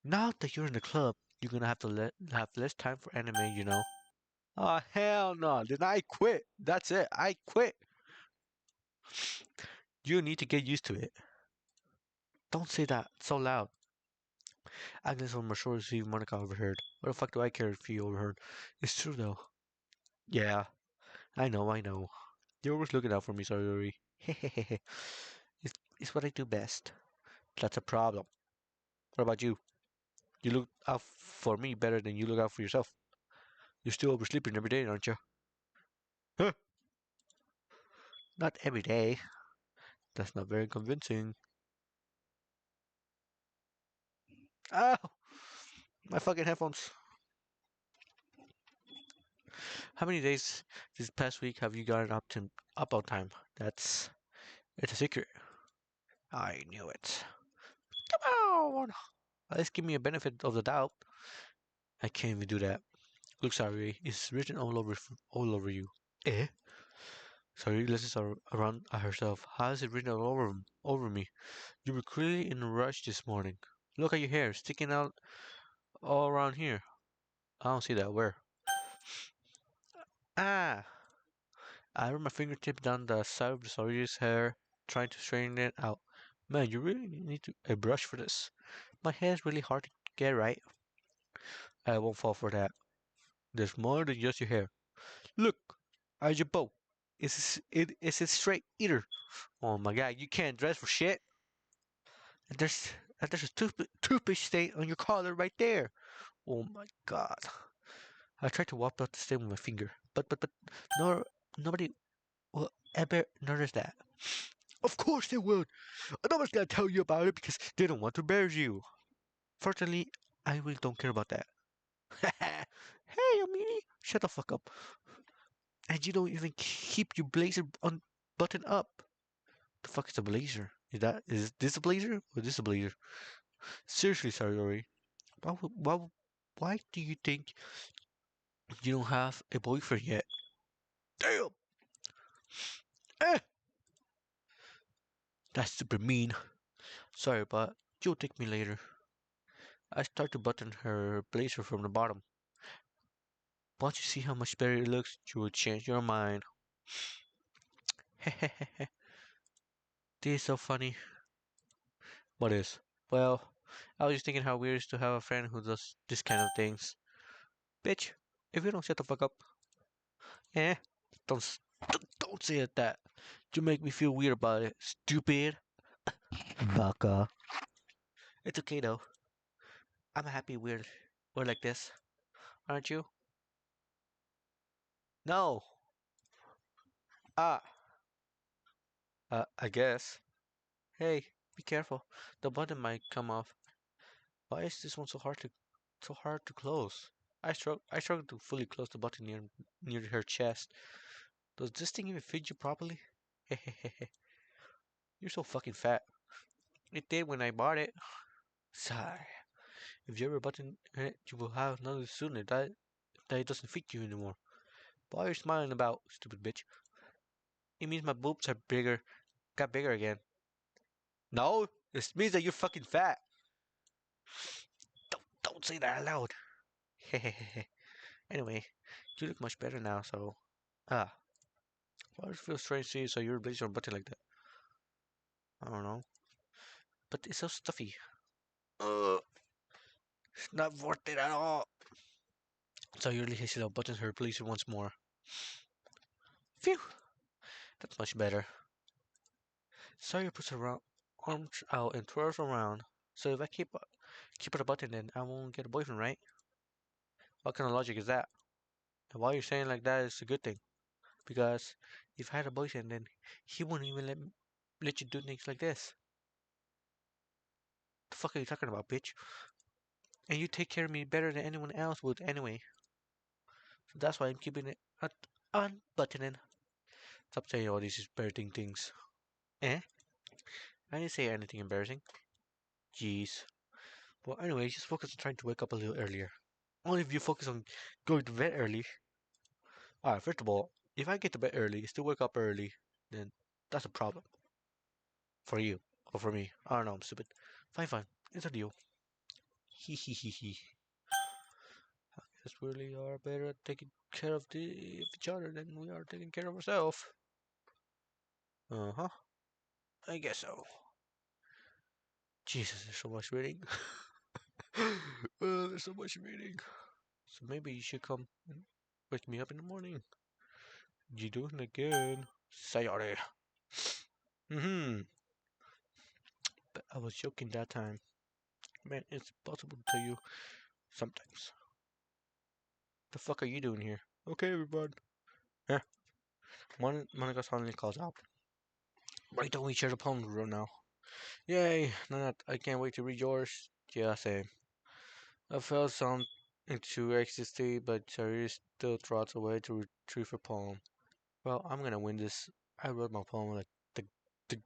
Now that you're in the club, you're gonna have to have less time for anime. Oh, hell no. Then I quit. That's it. I quit. You need to get used to it. Don't say that so loud. Agnes on my shore see Monica overheard. What the fuck do I care if you overheard? It's true though. Yeah, I know. You're always looking out for me, Sayori. Hehehe. It's what I do best. That's a problem. What about you? You look out for me better than you look out for yourself. You're still oversleeping every day, aren't you? Huh? Not every day. That's not very convincing. Oh, my fucking headphones. How many days this past week have you gotten up on time? It's a secret. I knew it. Come on. At least give me a benefit of the doubt. I can't even do that. Look, sorry, it's written all over you. Eh? Sorry, glasses are around herself. How is it written over me? You were clearly in a rush this morning. Look at your hair sticking out all around here. I don't see that. Where? Ah! I run my fingertip down the side of the Sawyer's hair, trying to straighten it out. Man, you really need a brush for this. My hair is really hard to get right. I won't fall for that. There's more than just your hair. Look, how's your bow? Is it straight either? Oh my god, you can't dress for shit. And there's a toothpaste stain on your collar right there. Oh my god. I tried to wipe out the stain with my finger, but no, nobody will ever notice that. Of course they would. Nobody's gonna tell you about it because they don't want to embarrass you. Fortunately, I really don't care about that. Hey, Amini, shut the fuck up. And you don't even keep your blazer buttoned up. The fuck is a blazer? Is this a blazer or this a blazer? Seriously, Sayori, why do you think you don't have a boyfriend yet? Damn! Eh! That's super mean. Sorry, but you'll take me later. I start to button her blazer from the bottom. Once you see how much better it looks, you will change your mind. Hehehe. This is so funny. What is? Well, I was just thinking how weird it is to have a friend who does this kind of things. Bitch, if you don't shut the fuck up, eh? Don't don't say it that. You make me feel weird about it. Stupid. Baka. It's okay though. I'm happy we're like this, aren't you? No. Ah. I guess. Hey, be careful. The button might come off. Why is this one so hard to close? I struggle to fully close the button near her chest. Does this thing even fit you properly? Hehehe. You're so fucking fat. It did when I bought it. Sigh. If you ever button it, you will have another sooner that it doesn't fit you anymore. Why are you smiling about, stupid bitch? It means my boobs are got bigger again. No, it means that you're fucking fat. Don't say that aloud. Hehehe. Anyway, you look much better now, so. Ah, why does it feel strange seeing so your blazer button like that? I don't know. But it's so stuffy. Ugh, it's not worth it at all. So you really hits it up, buttons her blazer once more. Phew, that's much better. Sawyer puts her arms out and twirls around. So if I keep her a button, then I won't get a boyfriend, right? What kind of logic is that? And why you're saying like that is a good thing. Because if I had a boyfriend, then he wouldn't even let you do things like this. The fuck are you talking about, bitch? And you take care of me better than anyone else would anyway. So that's why I'm keeping it unbuttoning. Stop saying all these embarrassing things. Eh? I didn't say anything embarrassing. Jeez. Well, anyway, just focus on trying to wake up a little earlier. Only if you focus on going to bed early. Alright, first of all, if I get to bed early, still wake up early, then that's a problem. For you. Or for me. I don't know, I'm stupid. Fine, fine. It's a deal. Hee hee hee hee. I guess we really are better at taking care of each other than we are taking care of ourselves. Uh-huh. I guess so. Jesus, there's so much reading. There's so much reading. So maybe you should come and wake me up in the morning. You doing it again. Sayori. Mm-hmm. But I was joking that time. Man, it's possible to tell you sometimes. The fuck are you doing here? Okay, everybody. Yeah. Monica suddenly calls out. Why don't we share the poem right now? Yay! Not. I can't wait to read yours. Yeah, same. I felt some into ecstasy, but Sari still trots away to retrieve her poem. Well, I'm gonna win this. I wrote my poem like the the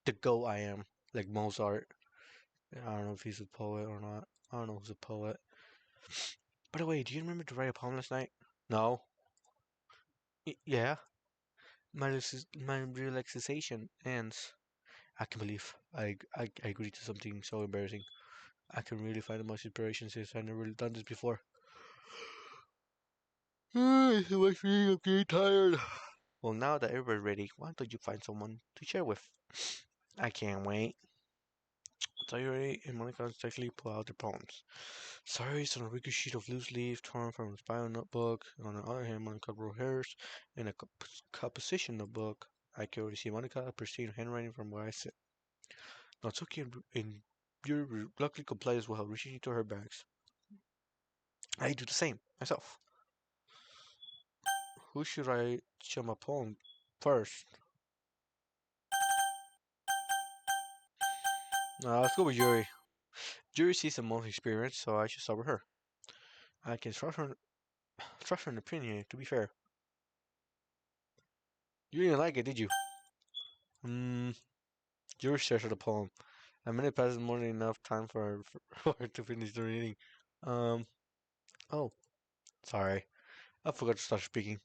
the go I am, like Mozart. I don't know if he's a poet or not. I don't know who's a poet. By the way, do you remember to write a poem last night? No. Yeah. My relaxation ends. I can believe I agreed to something so embarrassing. I can really find the most inspiration since I've never really done this before. It's so much reading, I'm getting tired. Well, now that everybody's ready, why don't you find someone to share with? I can't wait. Sayuri and Monica exactly pull out their poems. Sayuri is on a wicked sheet of loose leaf torn from his bio notebook. On the other hand, Monica wrote hers in a composition notebook. I can already see Monica pristine handwriting from where I sit. Natsuki and Yuri reluctantly complies while reaching into her bags. I do the same myself. Who should I show my poem first? Let's go with Yuri. Yuri sees the most experience, so I should start with her. I can trust her opinion, to be fair. You didn't like it, did you? Hmm, Yuri stares at the poem. A minute passes more than enough time for her to finish the reading. Um, oh, sorry. I forgot to start speaking.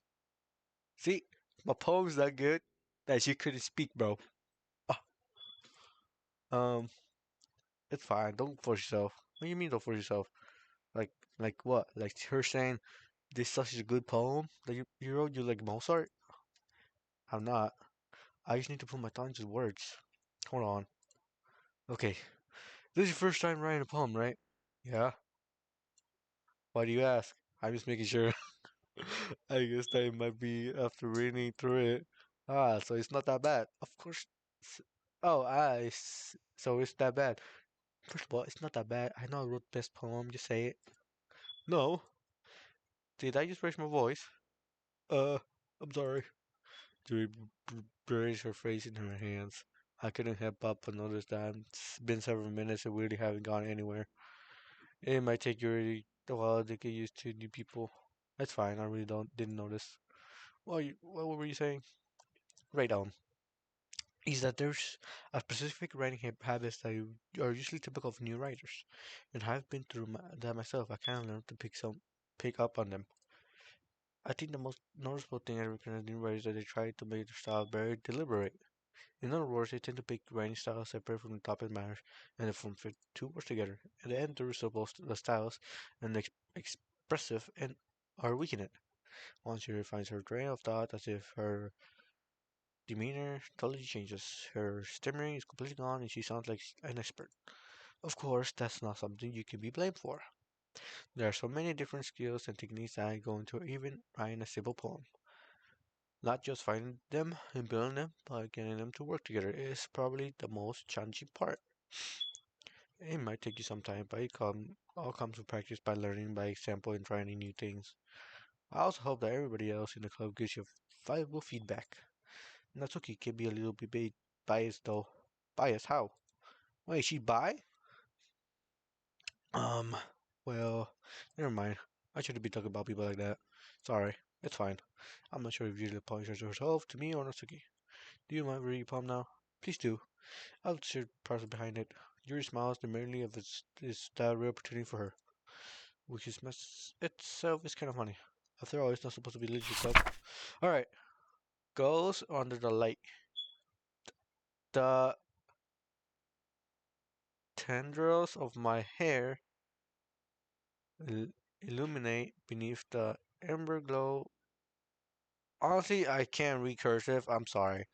See, my poem's that good that she couldn't speak, bro. Ah, Um, it's fine. Don't force yourself. What do you mean don't force yourself? Like, like what? Like her saying this such a good poem that you wrote? You like Mozart? I'm not. I just need to put my thoughts into words. Hold on. Okay. This is your first time writing a poem, right? Yeah. Why do you ask? I'm just making sure. I guess that it might be after reading through it. So it's not that bad. Of course. Oh, so it's that bad. First of all, it's not that bad. I know I wrote best poem. Just say it. No. Did I just raise my voice? Uh, I'm sorry. Julie buries her face in her hands. I couldn't help but notice that it's been several minutes and we really haven't gone anywhere. It might take you really a while to get used to new people. That's fine. I really didn't notice. What were you saying? Right on. Is that there's a specific writing habits that are usually typical of new writers, and I've been through that myself. I kind of learned to pick up on them. I think the most noticeable thing I recognize in new writers is that they try to make their style very deliberate. In other words, they tend to pick writing styles separate from the topic matters and then form fit two words together. At the end, the result both the styles and expressive and are weaken it. Once she refines her train of thought as if her demeanor totally changes. Her stammering is completely gone and she sounds like an expert. Of course, that's not something you can be blamed for. There are so many different skills and techniques that go into even writing a simple poem. Not just finding them and building them, but getting them to work together is probably the most challenging part. It might take you some time, but all comes with practice by learning by example and trying new things. I also hope that everybody else in the club gives you valuable feedback. Natsuki can be a little bit biased though. Biased how? Wait, she bi? Um, well, never mind. I shouldn't be talking about people like that. Sorry, it's fine. I'm not sure if you apologize yourself to me or Natsuki. Do you mind reading your poem now? Please do. I'll share the process behind it. Yuri smiles demurely of is that a real opportunity for her, which is itself is kind of funny. After all, it's not supposed to be legit stuff. All right, goes under the light. The tendrils of my hair illuminate beneath the amber glow. Honestly, I can't read cursive. I'm sorry,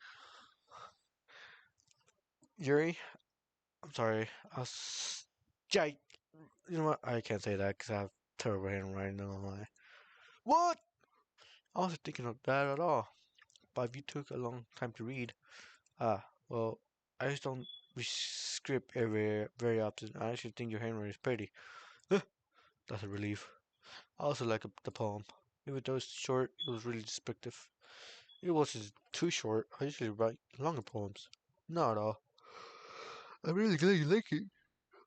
Yuri. I'm sorry. I was, You know what? I can't say that because I have terrible handwriting. No lie. What? I wasn't thinking of that at all. But if you took a long time to read, well, I just don't read script very often. I actually think your handwriting is pretty. That's a relief. I also like the poem. Even though it's short, it was really descriptive. It wasn't too short. I usually write longer poems. Not at all. I'm really glad you like it.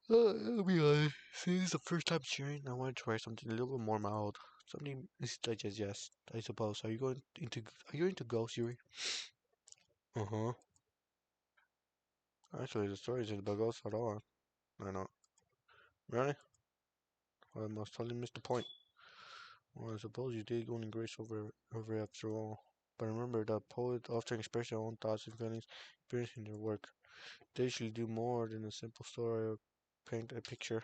I'll be honest. Since it's the first time sharing, I wanted to write something a little bit more mild. Something easy to digest, yes, I suppose. Are you into ghosts, Yuri? Uh-huh. Actually, the story isn't about ghosts at all. I know. Really? Well, I must totally missed the point. Well, I suppose you did go in grace over after all. But remember that poets often express their own thoughts and feelings experienced in their work. They usually do more than a simple story or paint a picture.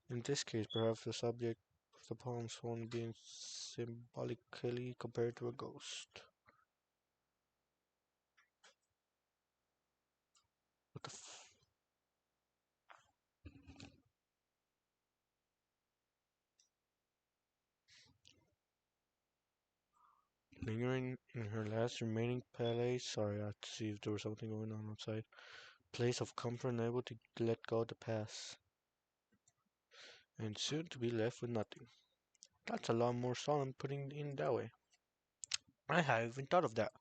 In this case, perhaps the subject of the poem's only being symbolically compared to a ghost. What the Lingering in her last remaining place, sorry, I had to see if there was something going on outside. Place of comfort and able to let go of the past, and soon to be left with nothing. That's a lot more solemn putting in that way. I haven't even thought of that.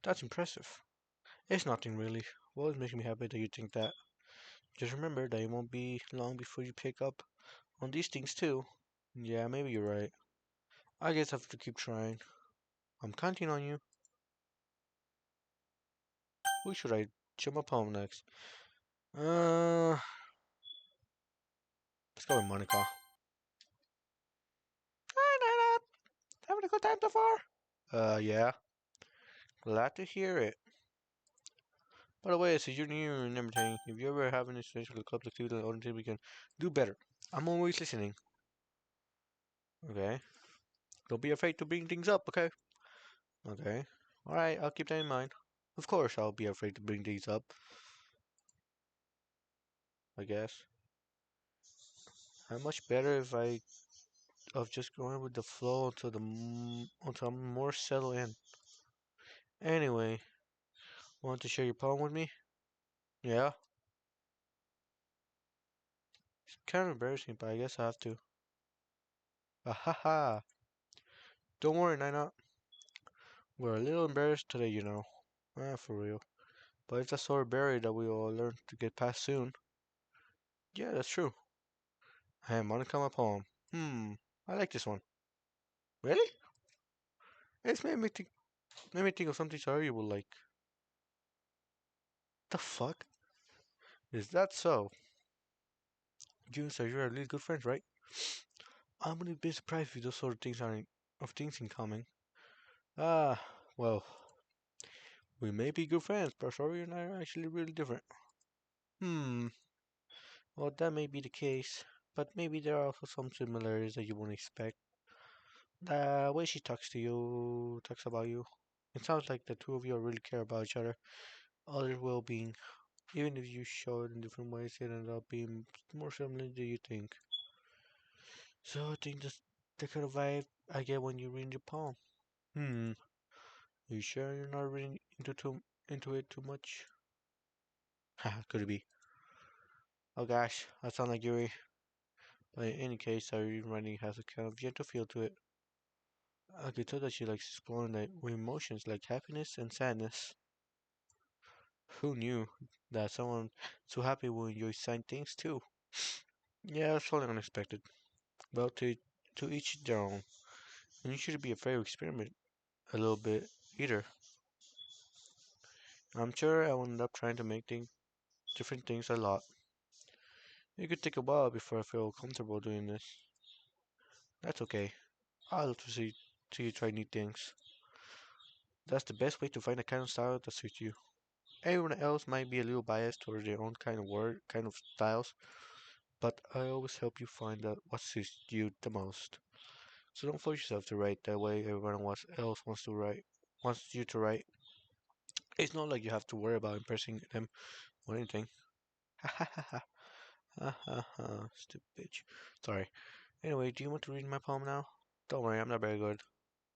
That's impressive. It's nothing really. Well, it makes me happy that you think that. Just remember that it won't be long before you pick up on these things too. Yeah, maybe you're right. I guess I have to keep trying. I'm counting on you. Who should I jump up on next? Let's go with Monica. Hi, Nana. Having a good time so far? Yeah. Glad to hear it. By the way, since you're new and everything, if you ever have any suggestions for the club activity or anything we can do better, I'm always listening. Okay. Don't be afraid to bring things up, okay? Okay. Alright, I'll keep that in mind. Of course, I'll be afraid to bring things up, I guess. How much better if I of just going with the flow until I'm more settled in. Anyway, want to share your poem with me? Yeah. It's kind of embarrassing, but I guess I have to. Ah ha ha. Don't worry, Nina. We're a little embarrassed today, you know. For real. But it's a sore barrier that we all learn to get past soon. Yeah, that's true. Hey, Monica, my poem. I like this one. Really? It's made me think of something sorry you will like. The fuck? Is that so? You and Sergio are really good friends, right? I wouldn't be surprised if those sort of things are of things in common. Ah, well, we may be good friends, but Sorry and I are actually really different. Hmm, well, that may be the case, but maybe there are also some similarities that you wouldn't expect. The way she talks about you, it sounds like the two of you really care about each other's well-being. Even if you show it in different ways, it ends up being more similar than you think. So I think that's the kind of vibe I get when you read your poem. Hmm, you sure you're not reading into it too much? Haha, could it be? Oh gosh, I sound like Yuri. But in any case, our writing has a kind of gentle feel to it. I could tell that she likes exploring the emotions like happiness and sadness. Who knew that someone so happy will enjoy sad things too? Yeah, it's totally unexpected. Well, to each their own. And you shouldn't be afraid to experiment a little bit either. I'm sure I will end up trying to make different things a lot. It could take a while before I feel comfortable doing this. That's okay. I'll love to see you try new things. That's the best way to find a kind of style that suits you. Everyone else might be a little biased towards their own kind of kind of styles, but I always help you find out what suits you the most. So don't force yourself to write that way else wants you to write. It's not like you have to worry about impressing them or anything. Ha ha ha, stupid bitch. Sorry. Anyway, do you want to read my poem now? Don't worry, I'm not very good.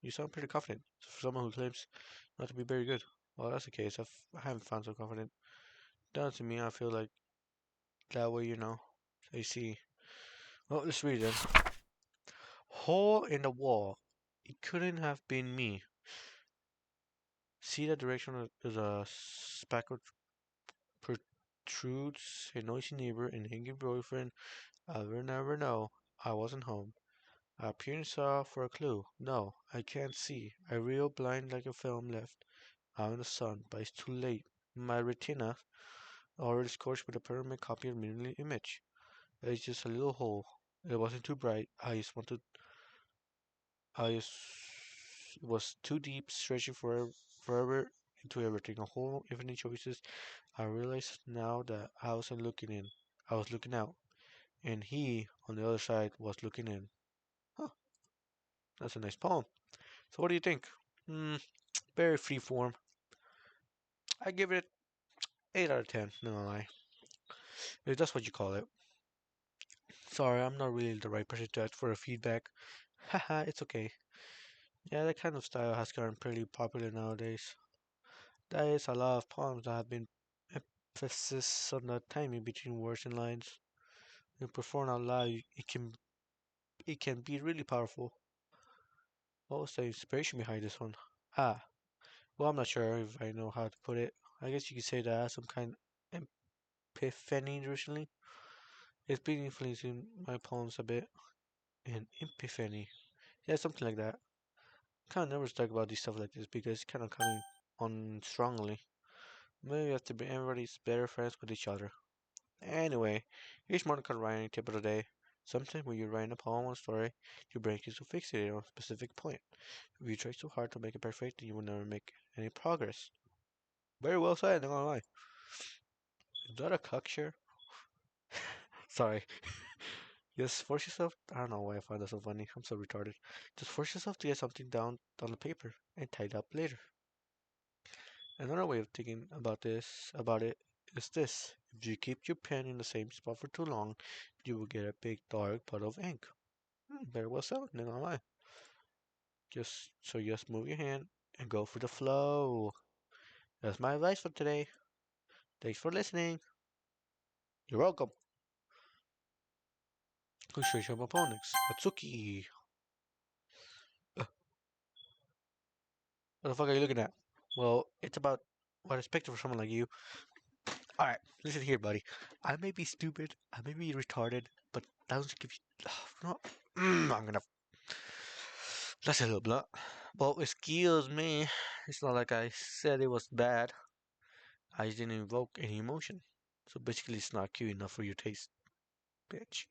You sound pretty confident for someone who claims not to be very good. Well, that's the case. I haven't found so confident. Doesn't mean I feel like that way, you know. So you see. Well, let's read it. Hole in the wall. It couldn't have been me. See the direction of the speck protrudes, a noisy neighbor, an angry boyfriend. I'll never know. I wasn't home. I peered saw for a clue. No, I can't see. I reel blind like a film left out in the sun, but it's too late. My retina already scorched with a permanent copy of the image. It's just a little hole. It wasn't too bright. It was too deep, stretching forever into everything. A whole infinite choices. I realized now that I wasn't looking in. I was looking out, and he on the other side was looking in. Huh, that's a nice poem. So what do you think? Hmm, very free form. I give it 8 out of 10. No lie, if that's what you call it. Sorry, I'm not really the right person to ask for a feedback. Haha, it's okay. Yeah, that kind of style has gotten pretty popular nowadays. There is a lot of poems that have been emphasis on the timing between words and lines. When performed out loud, it can be really powerful. What was the inspiration behind this one? Ah, well, I'm not sure if I know how to put it. I guess you could say that I had some kind of epiphany recently. It's been influencing my poems a bit. An epiphany. Yeah, something like that. Kind of nervous to talk about these stuff like this because it's kind of coming on strongly. Maybe we have to be everybody's better friends with each other. Anyway, here's Monica writing tip of the day. Sometimes when you're writing a poem or story, your brain gets so fixated on a specific point. If you try too hard to make it perfect, then you will never make any progress. Very well said, not gonna lie. Is that a cocksure? Sorry. Just force yourself. I don't know why I find that so funny. I'm so retarded. Just force yourself to get something down on the paper and tie it up later. Another way of thinking about it, is this. If you keep your pen in the same spot for too long, you will get a big dark puddle of ink. Very well said, not gonna lie. Just move your hand and go for the flow. That's my advice for today. Thanks for listening. You're welcome. Who should show my opponents? Atsuki. What the fuck are you looking at? Well, it's about what I expected for someone like you. Alright, listen here, buddy. I may be stupid, I may be retarded, but that doesn't give you. No, I'm gonna. That's a little blunt. Well, excuse me. It's not like I said it was bad. I just didn't invoke any emotion. So basically, it's not cute enough for your taste, bitch.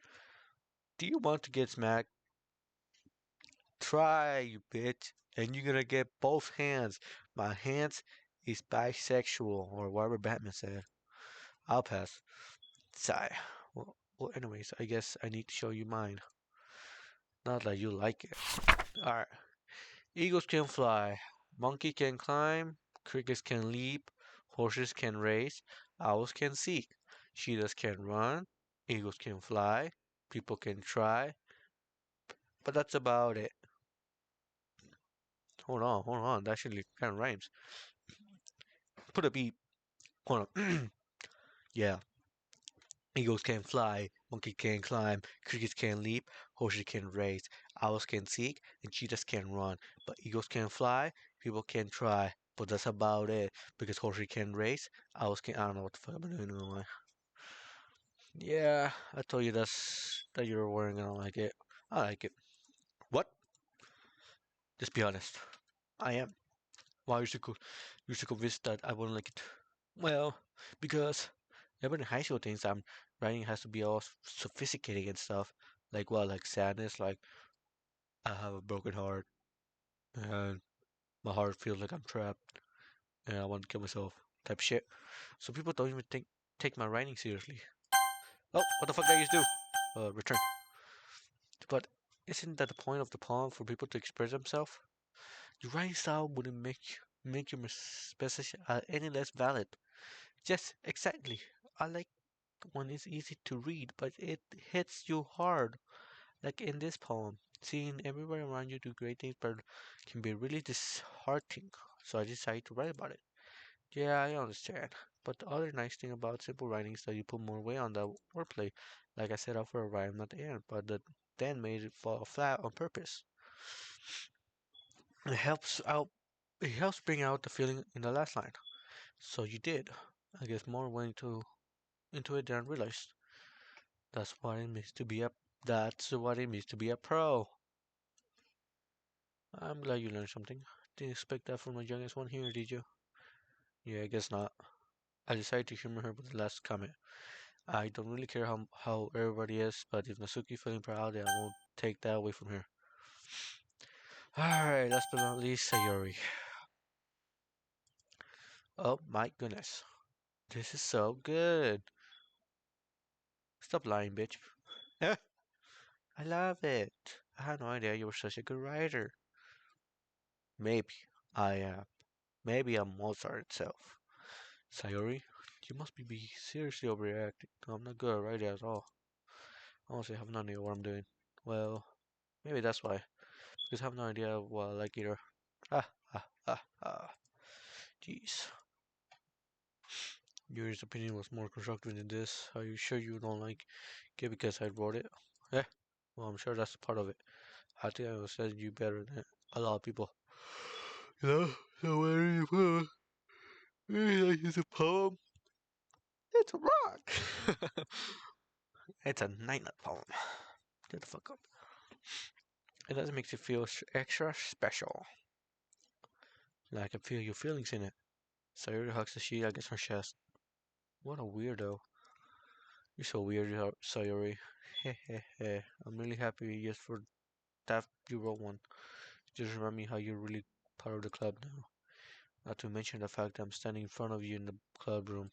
Do you want to get smacked? Try, you bitch. And you're gonna get both hands. My hands is bisexual, or whatever Batman said. I'll pass. Sigh. Anyways, I guess I need to show you mine. Not that you like it. Alright. Eagles can fly. Monkey can climb. Crickets can leap. Horses can race. Owls can seek. Cheetahs can run. Eagles can fly. People can try. But that's about it. Hold on. That actually kind of rhymes. Put a beat. Hold on. Yeah. Eagles can fly, monkey can climb, crickets can leap, horses can race, owls can seek, and cheetahs can run. But eagles can fly, people can try. But that's about it, because horses can race, owls can. I don't know what the fuck I'm doing. Anyway. Yeah, I told you that you were wearing. I don't like it. I like it. What? Just be honest. I am. Why you so convinced that I wouldn't like it? Well, because everyone in high school thinks I'm writing has to be all sophisticated and stuff. Like what? Like sadness. Like I have a broken heart and my heart feels like I'm trapped and I want to kill myself. Type shit. So people don't even take my writing seriously. Oh, what the fuck did I just do? Return. But isn't that the point of the poem for people to express themselves? Your writing style wouldn't make your message any less valid. Yes, exactly. I like one is easy to read, but it hits you hard. Like in this poem, seeing everywhere around you do great things, but can be really disheartening. So I decided to write about it. Yeah, I understand. But the other nice thing about simple writing is that you put more weight on the wordplay. Like I set up for a rhyme at the end, but then made it fall flat on purpose. It helps out. It helps bring out the feeling in the last line. So you did. I guess more went into it than I realized. That's what it means to be a. That's what it means to be a pro. I'm glad you learned something. Didn't expect that from my youngest one here, did you? Yeah, I guess not. I decided to humor her with the last comment. I don't really care how everybody is, but if Nasuki's feeling proud, then I won't take that away from her. Alright, last but not least, Sayori. Oh my goodness. This is so good. Stop lying, bitch. Eh, I love it. I had no idea you were such a good writer. Maybe I am. Maybe I'm Mozart itself. Sayori, you must be seriously overreacting. I'm not good at writing at all. Honestly, I have no idea what I'm doing. Well, maybe that's why. Because I have no idea what I like either. Ah, ah, ah, ah. Jeez. Your opinion was more constructive than this. Are you sure you don't like it because I wrote it? Eh? Well, I'm sure that's part of it. I think I will said you better than a lot of people. You know, so where are you from? It's a poem. It's a rock. It's a night poem. Get the fuck up. It doesn't make you feel extra special. Like I can feel your feelings in it. Sayuri hugs the sheet against her chest. What a weirdo. You're so weird, Sayuri. Heh heh heh. I'm really happy just for that you wrote one. Just remind me how you're really part of the club now. Not to mention the fact that I'm standing in front of you in the club room.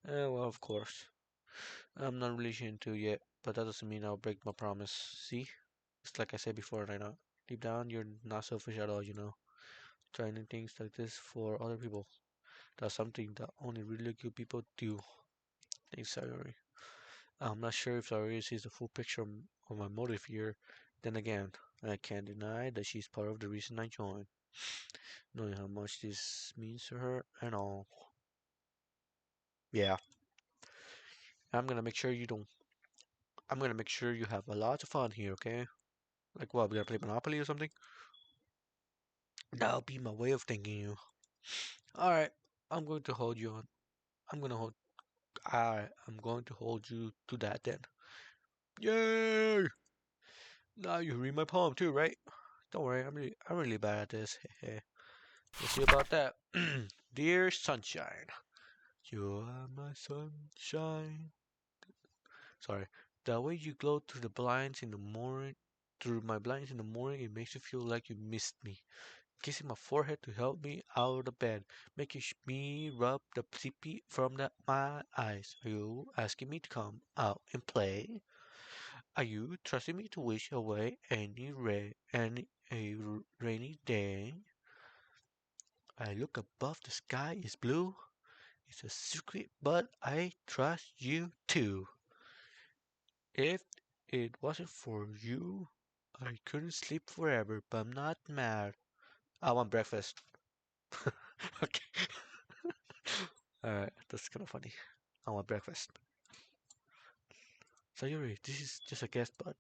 Well, of course. I'm not really into yet, but that doesn't mean I'll break my promise. See? It's like I said before, right now. Deep down, you're not selfish at all, you know. Trying things like this for other people. That's something that only really good people do. Thanks, Sayori. I'm not sure if Sayori sees the full picture of my motive here. Then again, I can't deny that she's part of the reason I joined. Knowing how much this means to her and all. Yeah, I'm gonna make sure you don't. I'm gonna make sure you have a lot of fun here, okay? Like what? We gotta play Monopoly or something? That'll be my way of thanking you. All right, I'm going to hold you on. I'm gonna hold. I'm going to hold you to that then. Yay! Now you read my poem too, right? Don't worry, I'm really bad at this. We'll see about that. Dear sunshine, you are my sunshine. Sorry, the way you glow through the blinds in the morning, through my blinds in the morning, it makes me feel like you missed me. Kissing my forehead to help me out of the bed, making me rub the sleepy from my eyes. Are you asking me to come out and play? Are you trusting me to wish away any rainy day? I look above, the sky is blue. It's a secret, but I trust you too. If it wasn't for you, I couldn't sleep forever, but I'm not mad. I want breakfast. Okay. Alright, that's kind of funny. I want breakfast. Sayuri, this is just a guess, but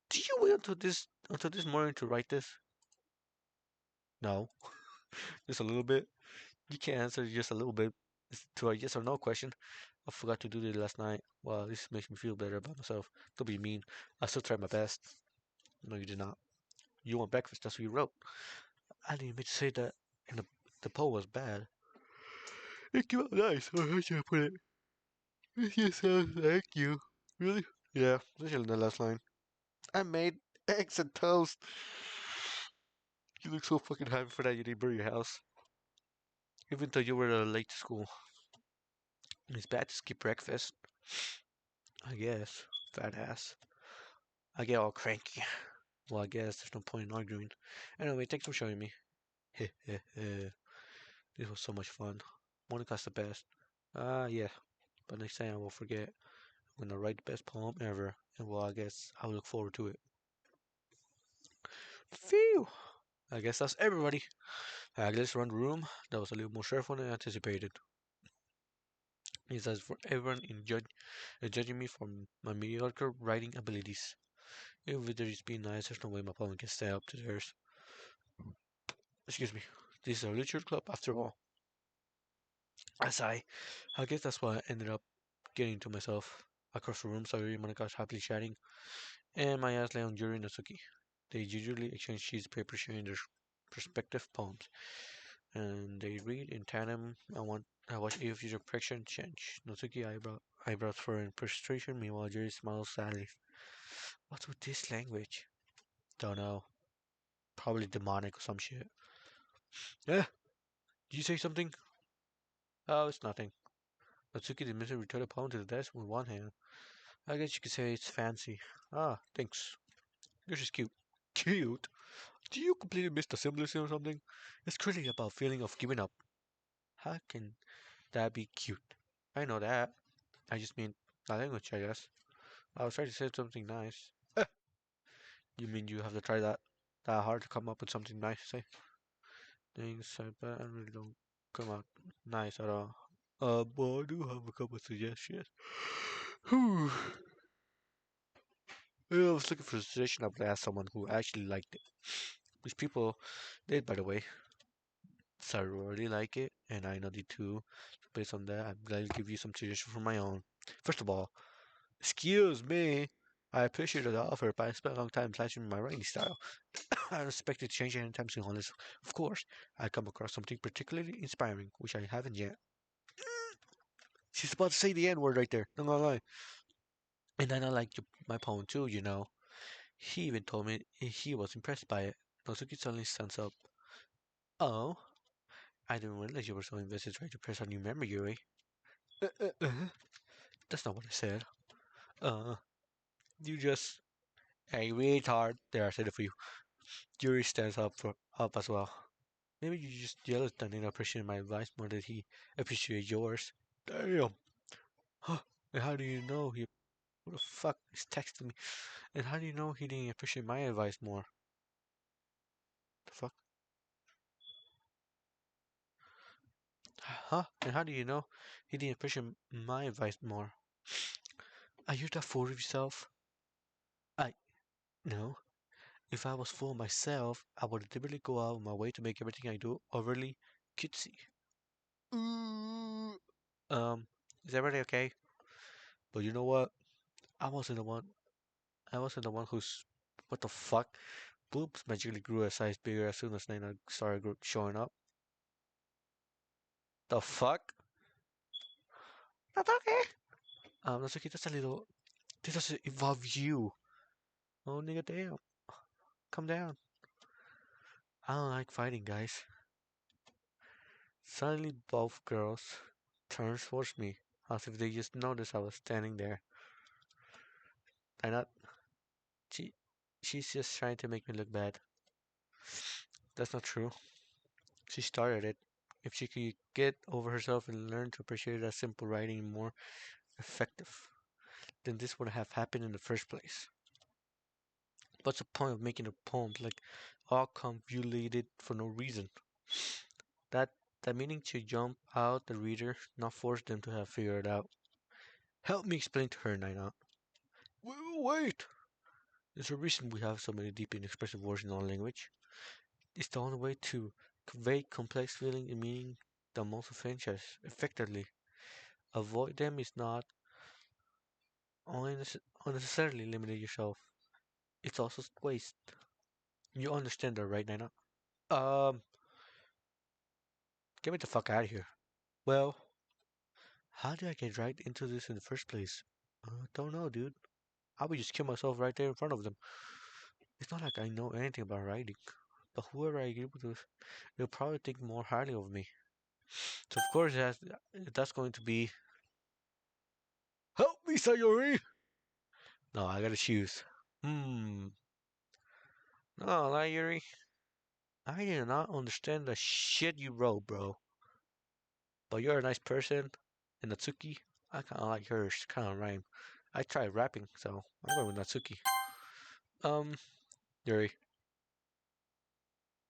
did you wait until this morning to write this? No, just a little bit. You can't answer just a little bit to a yes or no question. I forgot to do this last night. Well, this makes me feel better about myself. Don't be mean. I still tried my best. No, you did not. You want breakfast? That's what you wrote. I didn't mean to say that, and the poem was bad. It came out nice. Or how should I put it? It just sounds like you. Really? Yeah, especially in the last line. I made eggs and toast. You look so fucking happy for that you didn't burn your house. Even though you were late to school. It's bad to skip breakfast. I guess. Fat ass. I get all cranky. Well, I guess there's no point in arguing. Anyway, thanks for showing me. This was so much fun. Monica's the best. Yeah. but next time I won't forget. I'm gonna write the best poem ever, and well, I guess I'll look forward to it. Phew! I guess that's everybody. Agnes run the room. That was a little more cheerful than anticipated. He says for everyone judging me for my mediocre writing abilities. Even if they're being nice, there's no way my poem can stand up to theirs. Excuse me. This is a literature club after all. I guess that's why I ended up getting to myself. Across the room, Sayuri and Monica happily chatting, and my ass lay on Yuri and Natsuki. They usually exchange sheets of paper sharing their respective poems, and they read in tandem. I watch each of your expression change. Natsuki eyebrows furrow in frustration, meanwhile Yuri smiles sadly. What's with this language? Don't know. Probably demonic or some shit. Yeah, did you say something? Oh, it's nothing. Natsuki dismissively returned the poem to the desk with one hand. I guess you could say it's fancy. Ah, thanks. Yours is cute. Cute? Do you completely miss the symbolism or something? It's clearly about feeling of giving up. How can that be cute? I know that. I just mean the language, I guess. I was trying to say something nice. You mean you have to try that hard to come up with something nice to say? Things I bet I really don't come out nice at all. But I do have a couple of suggestions. Whew. I was looking for a suggestion I would ask someone who actually liked it. Which people did, by the way. So I really like it, and I know they too. Based on that, I'm glad to give you some suggestions from my own. First of all, excuse me. I appreciate the offer, but I spent a long time planning my writing style. I don't expect it to change anytime soon unless, of course, I come across something particularly inspiring, which I haven't yet. She's about to say the N word right there. Not gonna lie. And then I like my poem too, you know. He even told me he was impressed by it. Nozuki suddenly stands up. Oh, I didn't realize you were so invested trying to press on new memory, Yuri. That's not what I said. Uh, you just a retard. There, I said it for you. Yuri stands up as well. Maybe you just jealous that he appreciated my advice more than he appreciated yours. Damn. Huh. And how do you know he? Who the fuck is texting me? And how do you know he didn't appreciate my advice more? The fuck? Huh? And how do you know he didn't appreciate my advice more? Are you that full of yourself? I no. If I was full of myself, I would deliberately go out of my way to make everything I do overly cutesy. Ooh. Is everybody okay? But you know what? I wasn't the one. I wasn't the one who's. What the fuck? Boobs magically grew a size bigger as soon as Nina started showing up. The fuck? That's okay. That's okay. That's a little. This doesn't involve you. Oh, nigga, damn. Come down. I don't like fighting, guys. Suddenly, both girls turned towards me, as if they just noticed I was standing there. I not. She, she's just trying to make me look bad. That's not true. She started it. If she could get over herself and learn to appreciate that simple writing more effective, then this would have happened in the first place. What's the point of making a poem like all convoluted for no reason? That that meaning to jump out the reader, not force them to have figured it out. Help me explain to her, Nina. Wait! There's a reason we have so many deep and expressive words in our language. It's the only way to convey complex feeling and meaning that most offenses effectively. Avoid them is not only unnecessarily limiting yourself, it's also waste. You understand that, right, Nina? Um, get me the fuck out of here. Well, how did I get right into this in the first place? Don't know, dude. I would just kill myself right there in front of them. It's not like I know anything about writing, but whoever I get with, will probably think more highly of me. So of course that's going to be help me, Sayori. No, I gotta choose. Hmm. No, Sayori. I did not understand the shit you wrote, bro. But you're a nice person, and Natsuki. I kind of like hers, kind of rhyme. I tried rapping, so I'm going with Natsuki. Um, Yuri,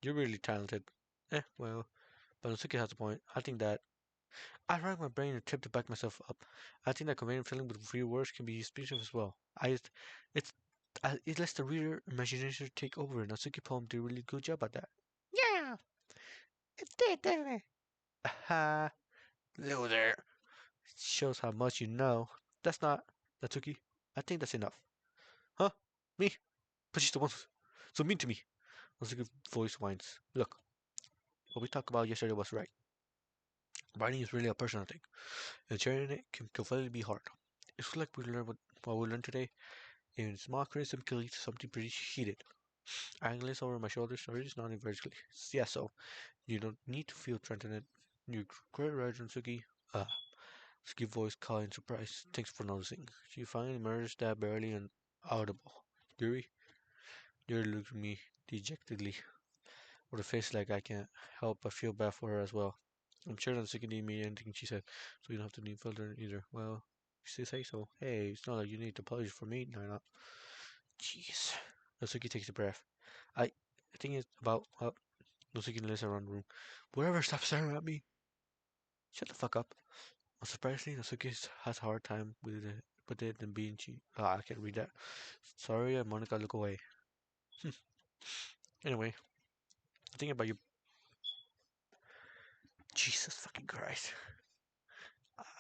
you're really talented. Well, but Natsuki has a point. I think that I rack my brain and attempt to back myself up. I think that conveying feeling with free words can be speechless as well. It's, it lets the reader imagination take over, and Natsuki poem did a really good job at that. Yeah, it did, didn't it? Aha, loser. Shows how much you know. That's not Natsuki. I think that's enough. Huh? Me? But she's the one so mean to me. Natsuki's voice whines. Look, what we talked about yesterday was right. Writing is really a personal thing, and sharing it can completely be hard. It's like we learned what we learned today. In small criticism can lead to something pretty heated. I glance over my shoulder, sorry, just nodding vertically. Yeah, so you don't need to feel threatened. You're great, right, Suki? Ah, Suki voice calling surprise. Thanks for noticing. She finally merged that barely and audible. Yuri? Yuri looked at me dejectedly, with a face like I can't help but feel bad for her as well. I'm sure that Suki didn't mean anything she said, so you don't have to need filter either. Well, you still say so. Hey, it's not like you need to apologize for me. No, not. Jeez. Natsuki takes a breath. I think it's about Natsuki looks around the room. Whoever stop staring at me. Shut the fuck up. Surprisingly, Natsuki has a hard time with it than being she. I can't read that. Sorry, Monica, look away. Anyway, I think about you. Jesus fucking Christ.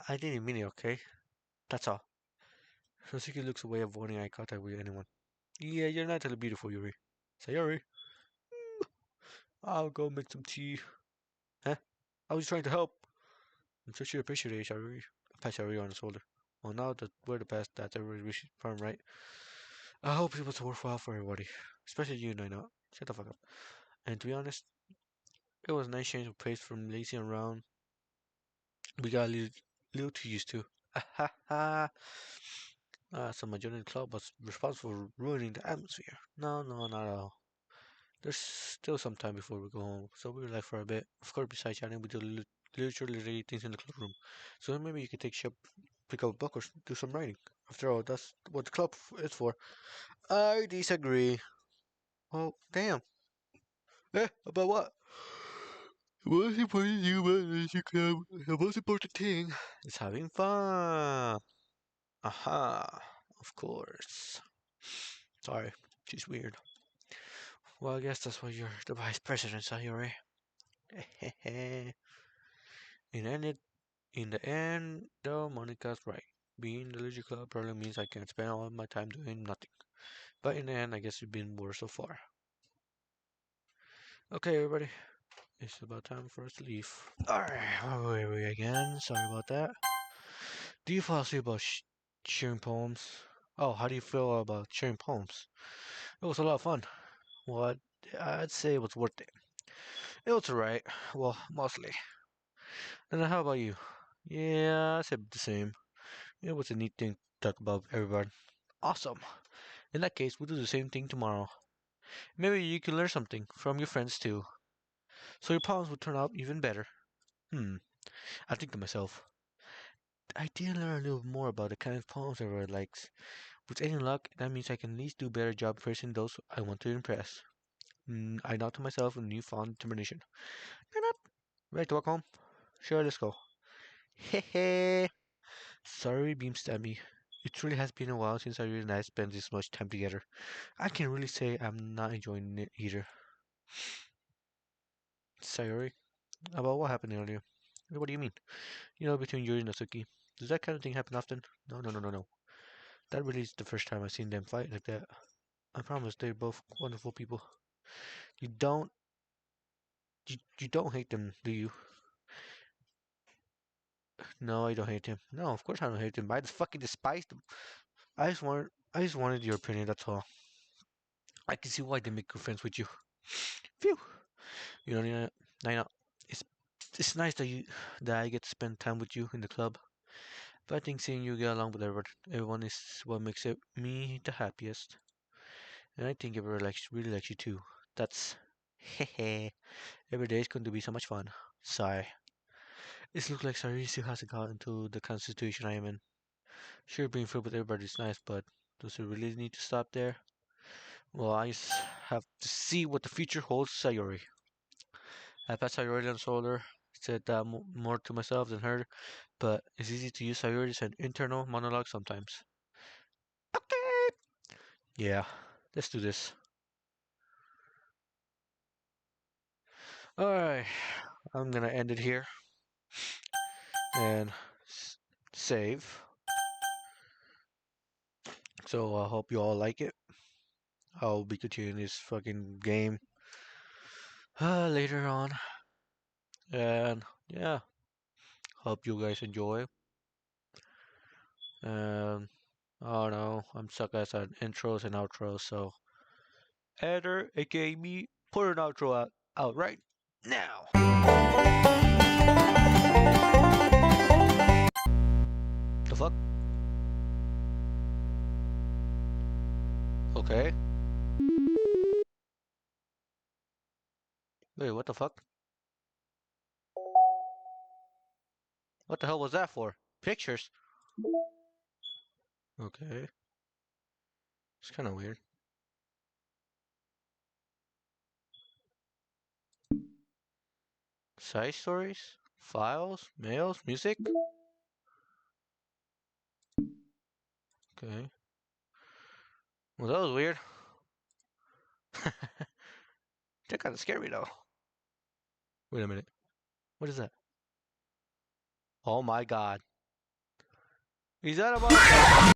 I didn't mean it, okay? That's all. Natsuki looks away, avoiding eye contact with anyone. Yeah, you're not really beautiful, Yuri. Sayori. I'll go make some tea. Huh? I was trying to help. I'm sure she appreciated it, Sayori. Pat Sayori on the shoulder. Well, now that we're the best, that's everybody's wish farm, right? I hope it was worthwhile for everybody. Especially you, Naina. Shut the fuck up. And to be honest, it was a nice change of pace from lazy and round. We got little too used to. Ha ha. So my joining the club was responsible for ruining the atmosphere. No, no, not at all. There's still some time before we go home, so we relax for a bit. Of course, besides chatting, we do literally things in the clubroom. So maybe you could pick up a book or do some writing. After all, that's what the club is for. I disagree. Oh, damn. About what? What's important to you about leisure club? The most important thing is having fun. Aha, of course. Sorry, she's weird. Well, I guess that's why you're the vice president, Sayori. in any, in the end, though, Monica's right. Being the leisure club probably means I can spend all my time doing nothing. But in the end, I guess it's been worse so far. Okay, everybody, it's about time for us to leave. Alright, where were we again? Sorry about that. Do you fall asleep about sharing poems? Oh, how do you feel about sharing poems? It was a lot of fun. Well, I'd say it was worth it. It was alright. Well, mostly. And how about you? Yeah, I said the same. It was a neat thing to talk about everyone. Awesome. In that case, we'll do the same thing tomorrow. Maybe you can learn something from your friends too. So your poems will turn out even better. I think to myself, I did learn a little more about the kind of poems everyone likes. With any luck, that means I can at least do a better job impressing those I want to impress. I nod to myself with newfound determination. You're not ready to walk home? Sure, let's go. Hehe. Sorry, beam stabbed me. It truly has been a while since I and I spent this much time together. I can really say I'm not enjoying it either. Sayori, about what happened earlier? What do you mean? You know, between Yuri and Natsuki. Does that kind of thing happen often? No, no, no, no, no. That really is the first time I've seen them fight like that. I promise they're both wonderful people. You don't, you don't hate them, do you? No, I don't hate him. No, of course I don't hate him. I just fucking despise them. I just wanted your opinion. That's all. I can see why they make good friends with you. Phew. You know, Nina, it's it's nice that I get to spend time with you in the club. But I think seeing you get along with everyone is what makes it me the happiest. And I think everyone really likes you too. That's hehe. Every day is going to be so much fun. Sigh. It looks like Sayuri still hasn't gotten to the kind of situation I am in. Sure, being friends with everybody is nice, but does it really need to stop there? Well, I just have to see what the future holds, Sayuri. I passed Sayuri on shoulder, said that more to myself than her, but it's easy to use Sayuri as an internal monologue sometimes. Okay. Yeah, let's do this. Alright, I'm gonna end it here and save. So I hope you all like it. I'll be continuing this fucking game later on. And yeah, hope you guys enjoy. And I don't know, I'm stuck as an intros and outros, so editor, aka me, put an outro out right now. The fuck? Okay. Wait, what the fuck? What the hell was that for? Pictures? Okay. It's kind of weird. Side stories? Files? Mails? Music? Okay. Well, that was weird. That kind of scared me though. Wait a minute. What is that? Oh my god. Is that about